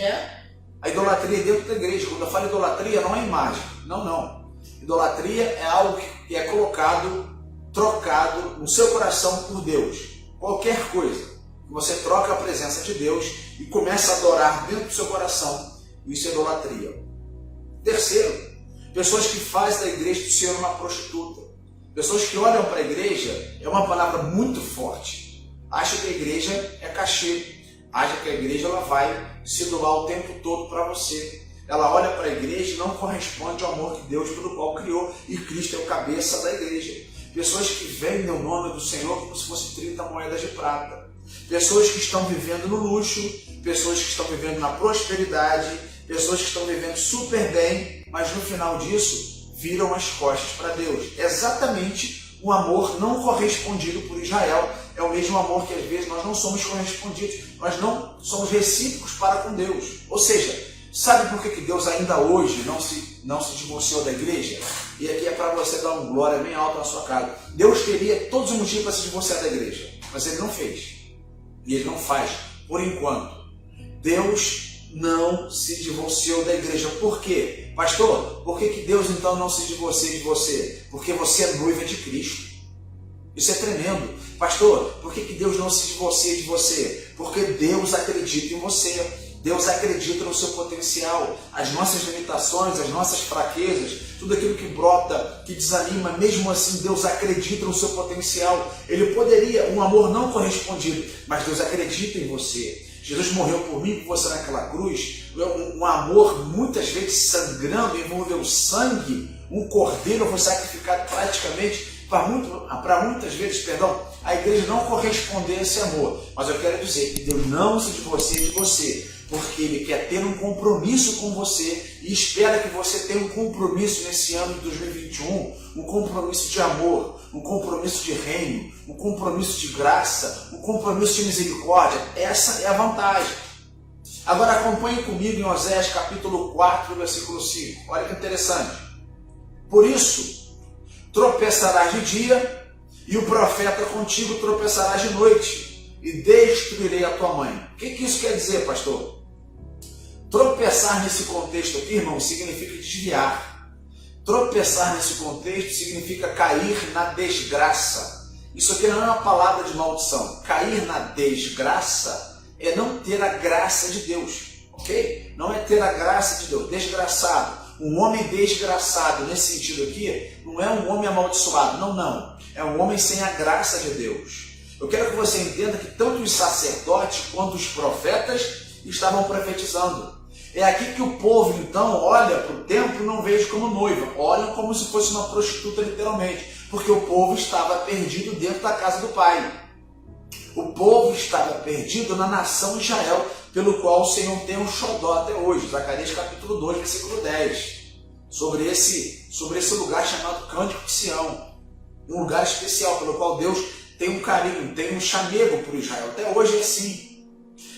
A idolatria é dentro da igreja. Quando eu falo idolatria, não é imagem, não. Idolatria é algo que é colocado, trocado no seu coração por Deus. Qualquer coisa, você troca a presença de Deus e começa a adorar dentro do seu coração, isso é idolatria. Terceiro, pessoas que fazem da igreja do Senhor uma prostituta. Pessoas que olham para a igreja, é uma palavra muito forte. Acham que a igreja é cachê. Acham que a igreja ela vai se doar o tempo todo para você. Ela olha para a igreja e não corresponde ao amor de Deus pelo qual criou. E Cristo é o cabeça da igreja. Pessoas que vendem o nome do Senhor como se fosse 30 moedas de prata. Pessoas que estão vivendo no luxo. Pessoas que estão vivendo na prosperidade. Pessoas que estão vivendo super bem. Mas no final disso, viram as costas para Deus. Exatamente o amor não correspondido por Israel. É o mesmo amor que às vezes nós não somos correspondidos. Nós não somos recíprocos para com Deus. Ou seja, sabe por que Deus ainda hoje não se divorciou da igreja? E aqui é para você dar um glória bem alto na sua casa. Deus teria todos os motivos para se divorciar da igreja, mas Ele não fez. E Ele não faz, por enquanto. Deus não se divorciou da igreja. Por quê? Pastor, por que Deus então não se divorcia de você? Porque você é noiva de Cristo. Isso é tremendo. Pastor, por que Deus não se divorcia de você? Porque Deus acredita em você. Deus acredita no seu potencial. As nossas limitações, as nossas fraquezas, tudo aquilo que brota, que desanima, mesmo assim Deus acredita no seu potencial. Ele poderia, um amor não correspondido, mas Deus acredita em você. Jesus morreu por mim e por você naquela cruz. Um amor muitas vezes sangrando, envolveu sangue. Um cordeiro foi sacrificado praticamente para muitas vezes, a igreja não corresponder a esse amor. Mas eu quero dizer que Deus não se divorcia de você, porque Ele quer ter um compromisso com você e espera que você tenha um compromisso nesse ano de 2021, um compromisso de amor, um compromisso de reino, um compromisso de graça, um compromisso de misericórdia. Essa é a vantagem. Agora acompanhe comigo em Oséias capítulo 4, versículo 5. Olha que interessante. Por isso, tropeçarás de dia, e o profeta contigo tropeçará de noite, e destruirei a tua mãe. O que isso quer dizer, pastor? Tropeçar nesse contexto aqui, irmão, significa desviar. Tropeçar nesse contexto significa cair na desgraça, Isso aqui não é uma palavra de maldição. Cair na desgraça é não ter a graça de Deus, ok? Não é ter a graça de Deus. Desgraçado. Um homem desgraçado, nesse sentido aqui, não é um homem amaldiçoado. Não. É um homem sem a graça de Deus. Eu quero que você entenda que tanto os sacerdotes quanto os profetas estavam profetizando. É aqui que o povo, então, olha para o templo e não vejo como noiva. Olham como se fosse uma prostituta, literalmente. Porque o povo estava perdido dentro da casa do Pai. O povo estava perdido na nação Israel, pelo qual o Senhor tem um xodó até hoje. Zacarias capítulo 2, versículo 10. Sobre esse lugar chamado Cântico de Sião. Um lugar especial, pelo qual Deus tem um carinho, tem um chamego por Israel. Até hoje é assim.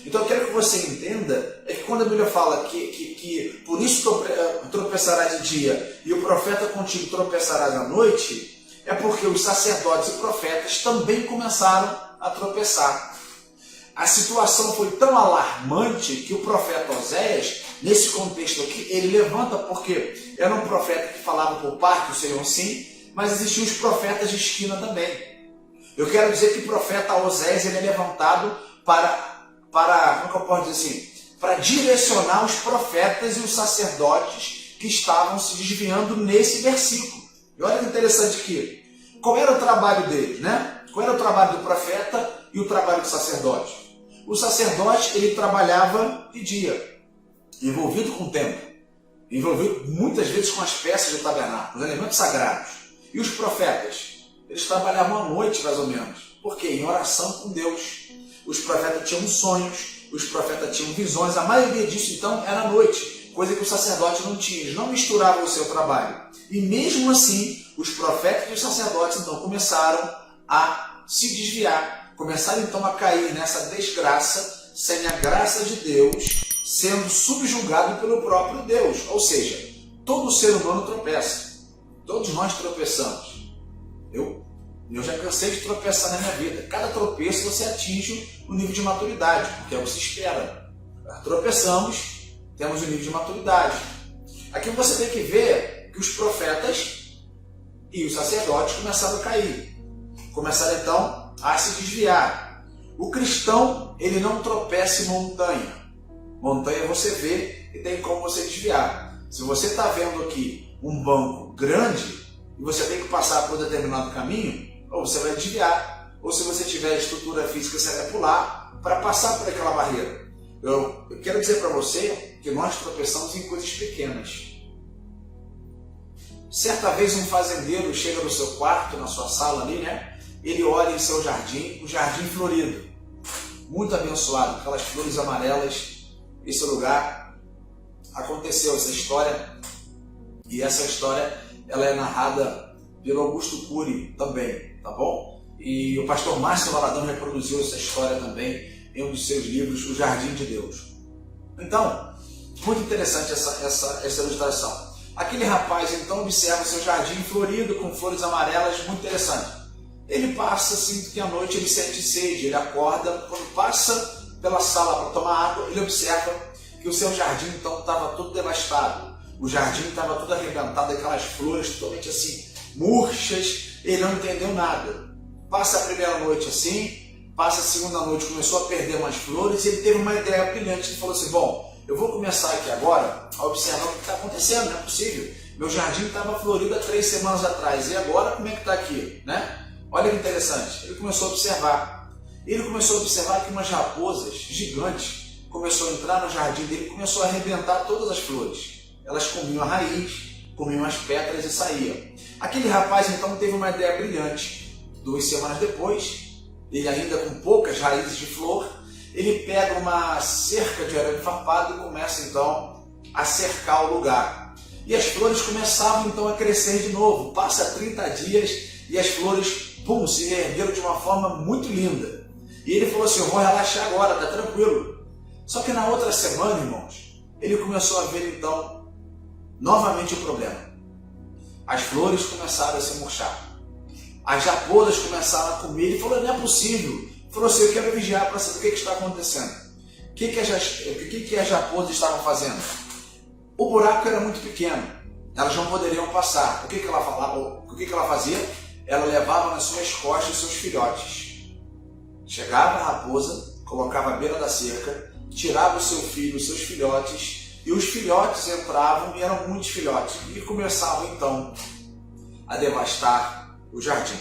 Então eu quero que você entenda, é que quando a Bíblia fala que por isso tropeçarás de dia e o profeta contigo tropeçarás à noite, é porque os sacerdotes e profetas também começaram a tropeçar. A situação foi tão alarmante que o profeta Oséias, nesse contexto aqui, ele levanta porque era um profeta que falava por parte do Senhor, sim, mas existiam os profetas de esquina também. Eu quero dizer que o profeta Oséias ele é levantado para como que eu posso dizer assim, para direcionar os profetas e os sacerdotes que estavam se desviando nesse versículo. E olha que interessante aqui. Qual era o trabalho deles, né? Qual era o trabalho do profeta e o trabalho do sacerdote? O sacerdote, ele trabalhava de dia, envolvido com o templo, envolvido muitas vezes com as peças do tabernáculo, os elementos sagrados. E os profetas, eles trabalhavam à noite, mais ou menos. Por quê? Em oração com Deus. Os profetas tinham sonhos, os profetas tinham visões, a maioria disso então era à noite, coisa que o sacerdote não tinha, eles não misturavam o seu trabalho. E mesmo assim, os profetas e os sacerdotes então começaram a se desviar, começaram então a cair nessa desgraça, sem a graça de Deus, sendo subjugado pelo próprio Deus. Ou seja, todo ser humano tropeça, todos nós tropeçamos. Eu já cansei de tropeçar na minha vida. Cada tropeço você atinge o nível de maturidade, porque é o que se espera. Tropeçamos, temos um nível de maturidade. Aqui você tem que ver que os profetas e os sacerdotes começaram a cair. Começaram então a se desviar. O cristão, ele não tropeça em montanha. Montanha você vê e tem como você desviar. Se você está vendo aqui um banco grande e você tem que passar por um determinado caminho, ou você vai desviar, ou se você tiver estrutura física, você vai pular para passar por aquela barreira. Eu quero dizer para você que nós tropeçamos em coisas pequenas. Certa vez um fazendeiro chega no seu quarto, na sua sala ali, né? Ele olha em seu jardim, um jardim florido, muito abençoado, aquelas flores amarelas. Esse lugar aconteceu essa história, e essa história ela é narrada pelo Augusto Cury também, tá bom? E o pastor Márcio Valadão reproduziu essa história também em um dos seus livros, O Jardim de Deus. Então, muito interessante essa ilustração. Aquele rapaz então observa seu jardim florido com flores amarelas, muito interessante. Ele passa assim que à noite ele sente sede, ele acorda, quando passa pela sala para tomar água, ele observa que o seu jardim então estava todo devastado. O jardim estava todo arrebentado, aquelas flores totalmente assim, murchas, ele não entendeu nada. Passa a primeira noite assim, passa a segunda noite, começou a perder umas flores, e ele teve uma ideia brilhante, ele falou assim, bom, eu vou começar aqui agora a observar o que está acontecendo, não é possível. Meu jardim estava florido há 3 semanas atrás, e agora como é que está aqui, né? Olha que interessante, ele começou a observar. Ele começou a observar que umas raposas gigantes começou a entrar no jardim dele e começou a arrebentar todas as flores. Elas comiam a raiz, comiam as pétalas e saíam. Aquele rapaz então teve uma ideia brilhante. 2 semanas depois, ele ainda com poucas raízes de flor, ele pega uma cerca de arame farpado e começa então a cercar o lugar. E as flores começavam então a crescer de novo. Passa 30 dias e as flores, pum, se reergueram de uma forma muito linda. E ele falou assim, eu vou relaxar agora, tá tranquilo. Só que na outra semana, irmãos, ele começou a ver então novamente o problema. As flores começaram a se murchar. As raposas começaram a comer. Ele falou, não é possível. Ele falou assim, eu quero vigiar para saber o que está acontecendo. O que as raposas estavam fazendo? O buraco era muito pequeno. Elas não poderiam passar. O que ela falava? O que ela fazia? ela levava nas suas costas seus filhotes. Chegava a raposa, colocava à beira da cerca, tirava o seu filho, os seus filhotes, e os filhotes entravam, e eram muitos filhotes, e começavam então a devastar o jardim.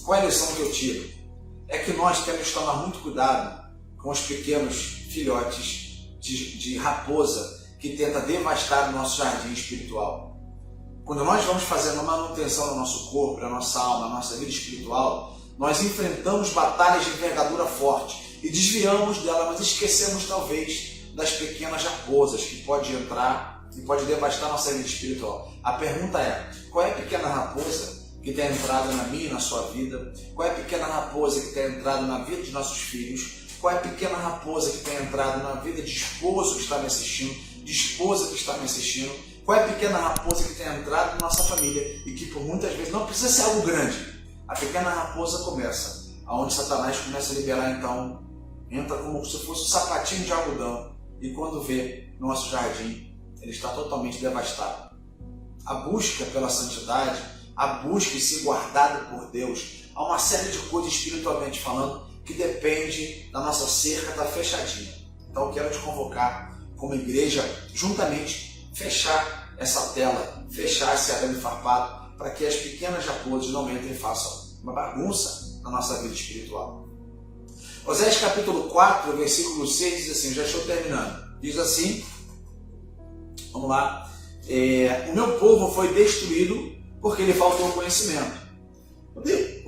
Qual é a lição que eu tiro? É que nós temos que tomar muito cuidado com os pequenos filhotes de raposa que tenta devastar o nosso jardim espiritual. Quando nós vamos fazer uma manutenção no nosso corpo, na nossa alma, na nossa vida espiritual, nós enfrentamos batalhas de envergadura forte e desviamos dela, mas esquecemos talvez das pequenas raposas que pode entrar e pode devastar nossa vida espiritual. A pergunta é, qual é a pequena raposa que tem entrado na minha e na sua vida? Qual é a pequena raposa que tem entrado na vida de nossos filhos? Qual é a pequena raposa que tem entrado na vida de esposo que está me assistindo, de esposa que está me assistindo? Qual é a pequena raposa que tem entrado na nossa família e que por muitas vezes não precisa ser algo grande? A pequena raposa começa, aonde Satanás começa a liberar então, entra como se fosse um sapatinho de algodão e quando vê nosso jardim, ele está totalmente devastado. A busca pela santidade, a busca em ser guardado por Deus, há uma série de coisas espiritualmente falando que depende da nossa cerca estar fechadinha. Então eu quero te convocar como igreja, juntamente, fechar essa tela, fechar esse arame farpado, para que as pequenas raposas não entrem e façam uma bagunça na nossa vida espiritual. Oséias capítulo 4, versículo 6 diz assim, já estou terminando, diz assim, vamos lá, o meu povo foi destruído porque lhe faltou conhecimento.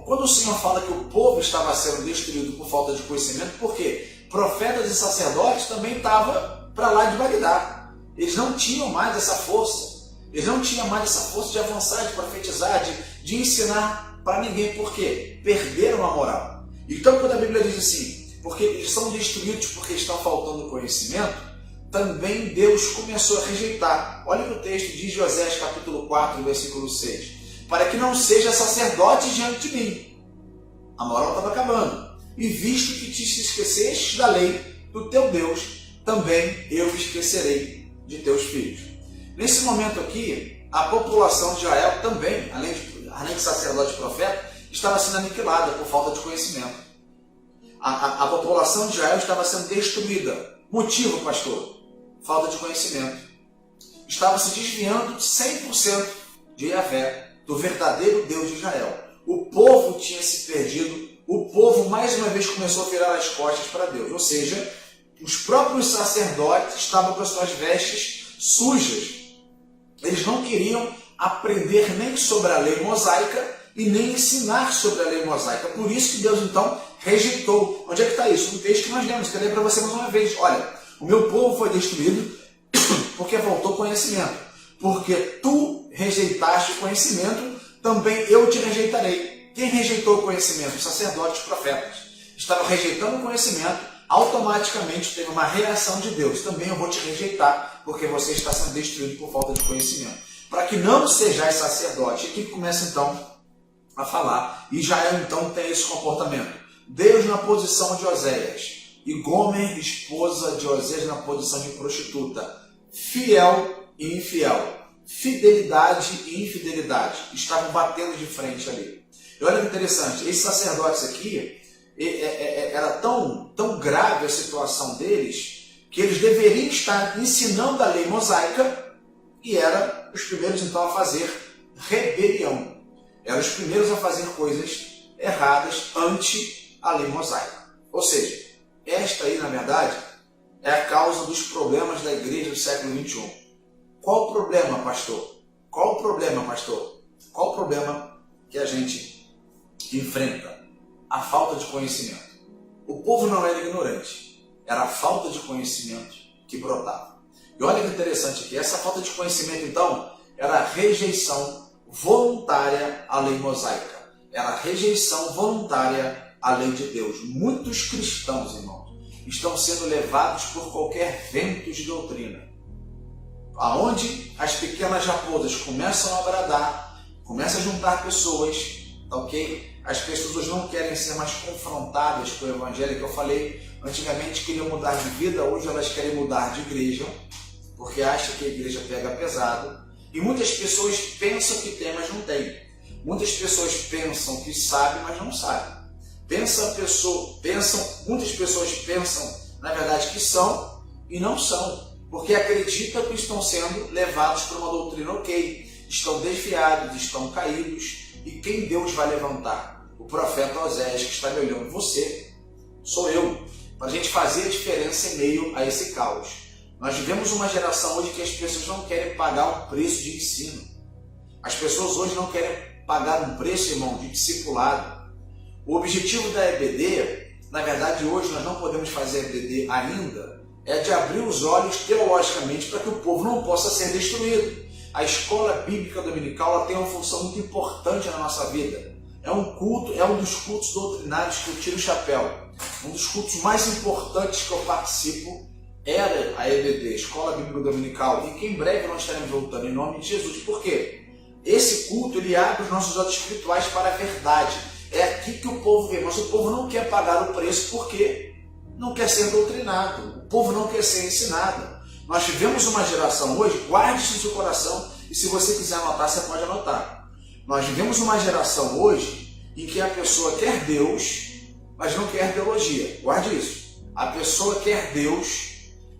Quando o Senhor fala que o povo estava sendo destruído por falta de conhecimento, por quê? Profetas e sacerdotes também estavam para lá de Bagdá. Eles não tinham mais essa força. Eles não tinham mais essa força de avançar, de profetizar, de ensinar para ninguém. Por quê? Perderam a moral. Então, quando a Bíblia diz assim, porque eles são destruídos porque estão faltando conhecimento, também Deus começou a rejeitar. Olha o que o texto diz de Oséias capítulo 4, versículo 6. Para que não seja sacerdote diante de mim. A moral estava acabando. E visto que te esqueceste da lei do teu Deus, também eu me esquecerei de teus filhos. Nesse momento aqui, a população de Israel também, além de sacerdote e profeta, estava sendo aniquilada por falta de conhecimento. A população de Israel estava sendo destruída. Motivo, pastor? Falta de conhecimento. Estava se desviando 100% de Yahvé, do verdadeiro Deus de Israel. O povo tinha se perdido, o povo mais uma vez começou a virar as costas para Deus. Ou seja, os próprios sacerdotes estavam com as suas vestes sujas. Eles não queriam aprender nem sobre a lei mosaica e nem ensinar sobre a lei mosaica. Por isso que Deus então rejeitou. Onde é que está isso? No texto que nós lemos. Quero ler para você mais uma vez. Olha, o meu povo foi destruído porque faltou conhecimento. Porque tu rejeitaste o conhecimento, também eu te rejeitarei. Quem rejeitou o conhecimento? Os sacerdotes e profetas. Estavam rejeitando o conhecimento, automaticamente teve uma reação de Deus. Também eu vou te rejeitar, porque você está sendo destruído por falta de conhecimento. Para que não sejais sacerdote. E aqui começa então a falar. Israel então tem esse comportamento. Deus na posição de Oséias. E Gomer, esposa de Oséias, na posição de prostituta. Fiel e infiel. Fidelidade e infidelidade estavam batendo de frente ali. E olha que interessante, esses sacerdotes aqui, era tão grave a situação deles, que eles deveriam estar ensinando a lei mosaica e eram os primeiros então a fazer rebelião. Eram os primeiros a fazer coisas erradas ante a lei mosaica. Ou seja, esta aí na verdade é a causa dos problemas da igreja do século XXI. Qual o problema, pastor? Qual o problema, pastor? Qual o problema que a gente enfrenta? A falta de conhecimento. O povo não era ignorante, era a falta de conhecimento que brotava. E olha que interessante aqui, essa falta de conhecimento então era a rejeição voluntária à lei mosaica. Era a rejeição voluntária à lei de Deus. Muitos cristãos, irmãos, estão sendo levados por qualquer vento de doutrina. Aonde as pequenas raposas começam a bradar, começam a juntar pessoas, ok? As pessoas hoje não querem ser mais confrontadas com o evangelho, que eu falei, antigamente queriam mudar de vida, hoje elas querem mudar de igreja, porque acham que a igreja pega pesado. E muitas pessoas pensam que tem, mas não tem. Muitas pessoas pensam que sabem, mas não sabem. Muitas pessoas pensam, na verdade, que são e não são, porque acreditam que estão sendo levados por uma doutrina ok, estão desviados, estão caídos, e quem Deus vai levantar? O profeta Oséias, que está me olhando. Você, sou eu, para a gente fazer a diferença em meio a esse caos. Nós vivemos uma geração hoje que as pessoas não querem pagar um preço de ensino. As pessoas hoje não querem pagar um preço, irmão, de discipulado. O objetivo da EBD, na verdade hoje nós não podemos fazer EBD ainda, é de abrir os olhos teologicamente para que o povo não possa ser destruído. A escola bíblica dominical ela tem uma função muito importante na nossa vida. É um dos cultos doutrinários que eu tiro o chapéu. Um dos cultos mais importantes que eu participo era a EBD, Escola Bíblica Dominical, e que em breve nós estaremos voltando em nome de Jesus. Por quê? Esse culto ele abre os nossos olhos espirituais para a verdade. É aqui que o povo vê, mas o povo não quer pagar o preço porque não quer ser doutrinado, o povo não quer ser ensinado. Nós vivemos uma geração hoje, guarde isso no seu coração, e se você quiser anotar, você pode anotar. Nós vivemos uma geração hoje em que a pessoa quer Deus, mas não quer teologia. Guarde isso. A pessoa quer Deus,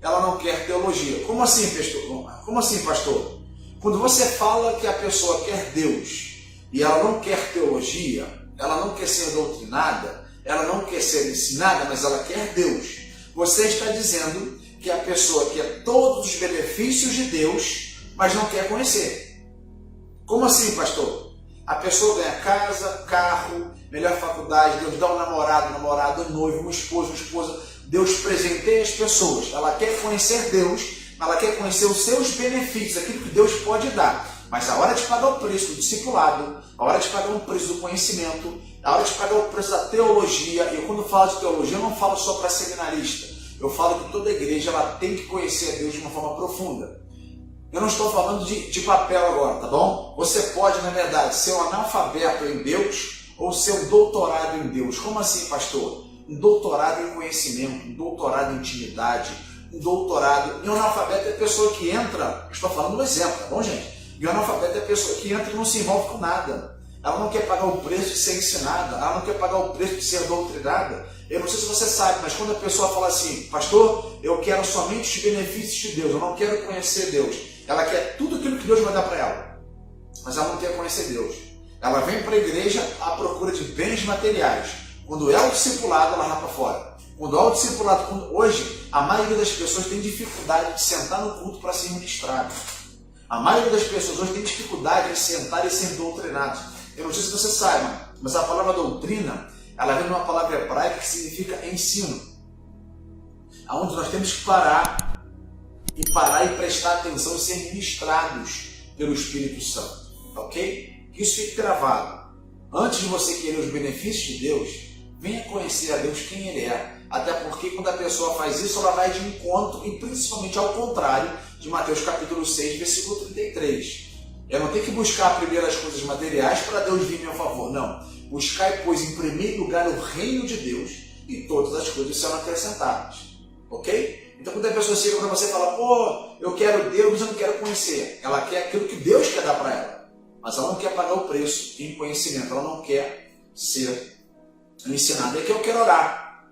ela não quer teologia. Como assim, pastor? Como assim, pastor? Quando você fala que a pessoa quer Deus e ela não quer teologia, ela não quer ser doutrinada, ela não quer ser ensinada, mas ela quer Deus. Você está dizendo que a pessoa quer todos os benefícios de Deus, mas não quer conhecer. Como assim, pastor? A pessoa ganha casa, carro, melhor faculdade, Deus dá um namorado, um noivo, uma esposa. Deus presenteia as pessoas. Ela quer conhecer Deus, ela quer conhecer os seus benefícios, aquilo que Deus pode dar. Mas a hora de pagar o preço do discipulado, a hora de pagar o preço do conhecimento, a hora de pagar o preço da teologia, e quando eu falo de teologia, eu não falo só para seminarista. Eu falo que toda igreja ela tem que conhecer a Deus de uma forma profunda. Eu não estou falando de papel agora, tá bom? Você pode, na verdade, ser um analfabeto em Deus ou ser um doutorado em Deus. Como assim, pastor? Um doutorado em conhecimento, um doutorado em intimidade, um doutorado... E um analfabeto é a pessoa que entra... Estou falando um exemplo, tá bom, gente? E o analfabeto é a pessoa que entra e não se envolve com nada. Ela não quer pagar o preço de ser ensinada, ela não quer pagar o preço de ser doutrinada. Eu não sei se você sabe, mas quando a pessoa fala assim, pastor, eu quero somente os benefícios de Deus, eu não quero conhecer Deus. Ela quer tudo aquilo que Deus vai dar para ela, mas ela não quer conhecer Deus. Ela vem para a igreja à procura de bens materiais. Quando é o discipulado, ela rapa fora. Quando é o discipulado, hoje, a maioria das pessoas tem dificuldade de sentar no culto para ser ministrado. A maioria das pessoas hoje tem dificuldade de sentar e ser doutrinados. Eu não sei se você sabe, mas a palavra doutrina, ela vem de uma palavra hebraica que significa ensino. Onde nós temos que parar e prestar atenção e ser ministrados pelo Espírito Santo. Ok? Que isso fique gravado. Antes de você querer os benefícios de Deus, venha conhecer a Deus quem Ele é. Até porque quando a pessoa faz isso, ela vai de encontro e principalmente ao contrário de Mateus capítulo 6, versículo 33. Eu não tenho que buscar primeiro as coisas materiais para Deus vir em meu favor. Não. Buscai, pois, em primeiro lugar o reino de Deus e todas as coisas serão acrescentadas. Ok? Então quando a pessoa chega para você e fala, pô, eu quero Deus, mas eu não quero conhecer. Ela quer aquilo que Deus quer dar para ela. Mas ela não quer pagar o preço em conhecimento. Ela não quer ser ensinada. É que eu quero orar.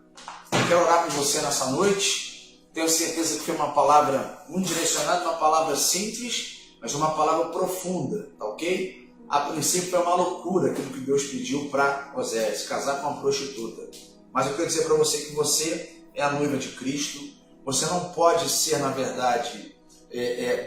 Eu quero orar com você nessa noite. Tenho certeza que foi uma palavra muito direcionada, uma palavra simples, mas uma palavra profunda, tá ok? A princípio foi uma loucura aquilo que Deus pediu para Oséias, casar com uma prostituta. Mas eu quero dizer para você que você é a noiva de Cristo. Você não pode ser, na verdade,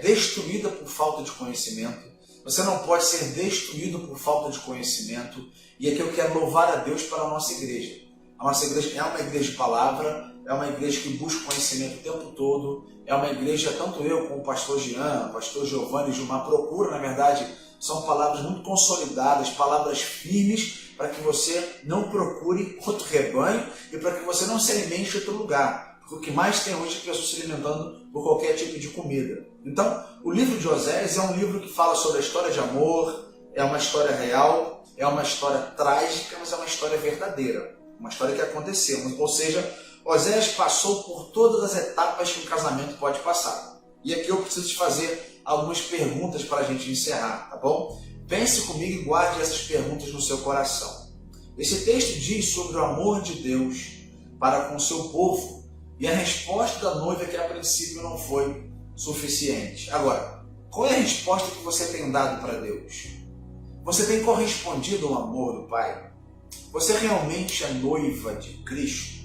destruída por falta de conhecimento. Você não pode ser destruído por falta de conhecimento. E aqui eu quero louvar a Deus para a nossa igreja. A nossa igreja é uma igreja de palavra, é uma igreja que busca conhecimento o tempo todo, é uma igreja, tanto eu como o pastor Jean, o pastor Giovanni e Gilmar procuram, na verdade, são palavras muito consolidadas, palavras firmes, para que você não procure outro rebanho e para que você não se alimente em outro lugar. Porque o que mais tem hoje é pessoas se alimentando por qualquer tipo de comida. Então, o livro de Oséias é um livro que fala sobre a história de amor, é uma história real, é uma história trágica, mas é uma história verdadeira. Uma história que aconteceu, ou seja, Oséias passou por todas as etapas que um casamento pode passar. E aqui eu preciso te fazer algumas perguntas para a gente encerrar, tá bom? pense comigo e guarde essas perguntas no seu coração. Esse texto diz sobre o amor de Deus para com o seu povo e a resposta da noiva que a princípio não foi suficiente. Agora, qual é a resposta que você tem dado para Deus? Você tem correspondido ao amor do Pai? Você realmente é noiva de Cristo?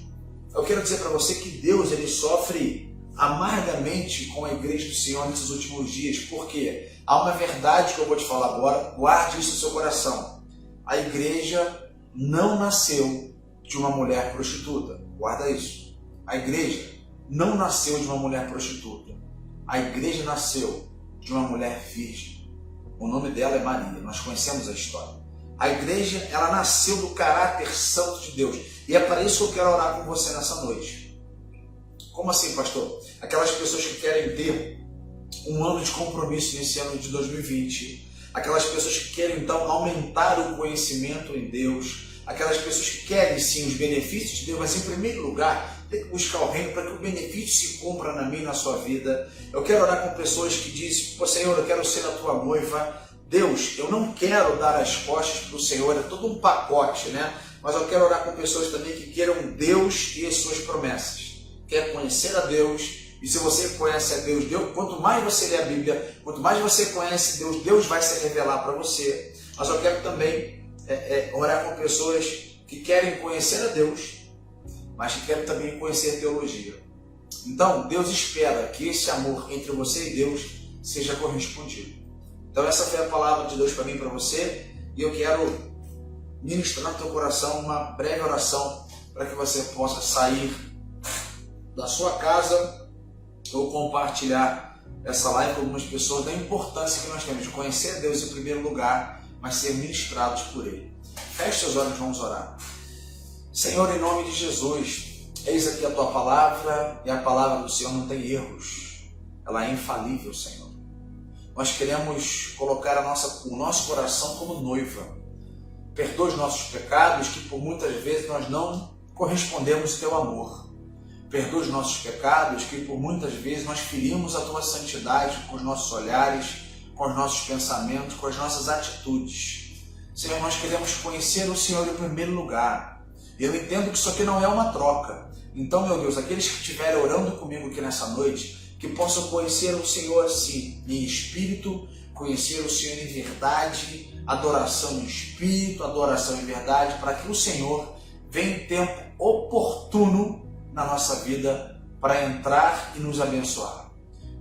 Eu quero dizer para você que Deus ele sofre amargamente com a igreja do Senhor nesses últimos dias, porque há uma verdade que eu vou te falar agora, guarde isso no seu coração. A igreja não nasceu de uma mulher prostituta, guarda isso. A igreja não nasceu de uma mulher prostituta, a igreja nasceu de uma mulher virgem. O nome dela é Maria, nós conhecemos a história. A igreja, ela nasceu do caráter santo de Deus, e é para isso que eu quero orar com você nessa noite. Como assim, pastor? Aquelas pessoas que querem ter um ano de compromisso nesse ano de 2020, aquelas pessoas que querem então aumentar o conhecimento em Deus, aquelas pessoas que querem sim os benefícios de Deus, mas em primeiro lugar tem que buscar o reino para que o benefício se cumpra na minha e na sua vida. Eu quero orar com pessoas que dizem: Pô, Senhor, eu quero ser a tua noiva. Deus, eu não quero dar as costas para o Senhor, é todo um pacote, né? Mas eu quero orar com pessoas também que queiram Deus e as suas promessas. Quer conhecer a Deus, e se você conhece a Deus, quanto mais você lê a Bíblia, quanto mais você conhece Deus, Deus vai se revelar para você. Mas eu quero também orar com pessoas que querem conhecer a Deus, mas que querem também conhecer a teologia. Então, Deus espera que esse amor entre você e Deus seja correspondido. Então essa foi a palavra de Deus para mim e para você, e eu quero ministrar no teu coração uma breve oração para que você possa sair da sua casa ou compartilhar essa live com algumas pessoas da importância que nós temos de conhecer Deus em primeiro lugar, mas ser ministrados por Ele. Feche seus olhos e vamos orar. Senhor, em nome de Jesus, eis aqui a tua palavra, e a palavra do Senhor não tem erros, ela é infalível, Senhor. Nós queremos colocar o nosso coração como noiva. Perdoa os nossos pecados, que por muitas vezes nós não correspondemos ao teu amor. Perdoa os nossos pecados, que por muitas vezes nós ferimos a tua santidade com os nossos olhares, com os nossos pensamentos, com as nossas atitudes. Senhor, nós queremos conhecer o Senhor em primeiro lugar. Eu entendo que isso aqui não é uma troca. Então, meu Deus, aqueles que estiverem orando comigo aqui nessa noite, que possam conhecer o Senhor assim, em espírito, conhecer o Senhor em verdade, adoração em espírito, adoração em verdade, para que o Senhor venha em tempo oportuno na nossa vida para entrar e nos abençoar.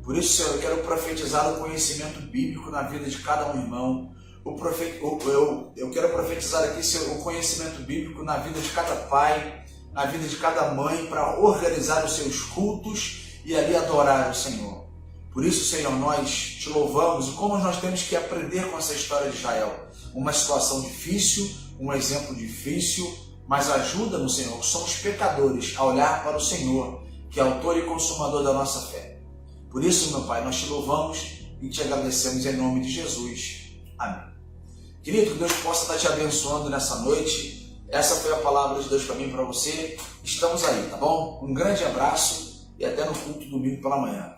Por isso, Senhor, eu quero profetizar o conhecimento bíblico na vida de cada um irmão. Eu quero profetizar aqui, Senhor, o conhecimento bíblico na vida de cada pai, na vida de cada mãe, para organizar os seus cultos e ali adorar o Senhor. Por isso, Senhor, nós te louvamos e como nós temos que aprender com essa história de Israel. Uma situação difícil, um exemplo difícil, mas ajuda-nos, Senhor, que somos pecadores, a olhar para o Senhor, que é autor e consumador da nossa fé. Por isso, meu Pai, nós te louvamos e te agradecemos em nome de Jesus. Amém. Querido, que Deus possa estar te abençoando nessa noite. Essa foi a palavra de Deus para mim e para você. Estamos aí, tá bom? Um grande abraço e até no culto domingo pela manhã.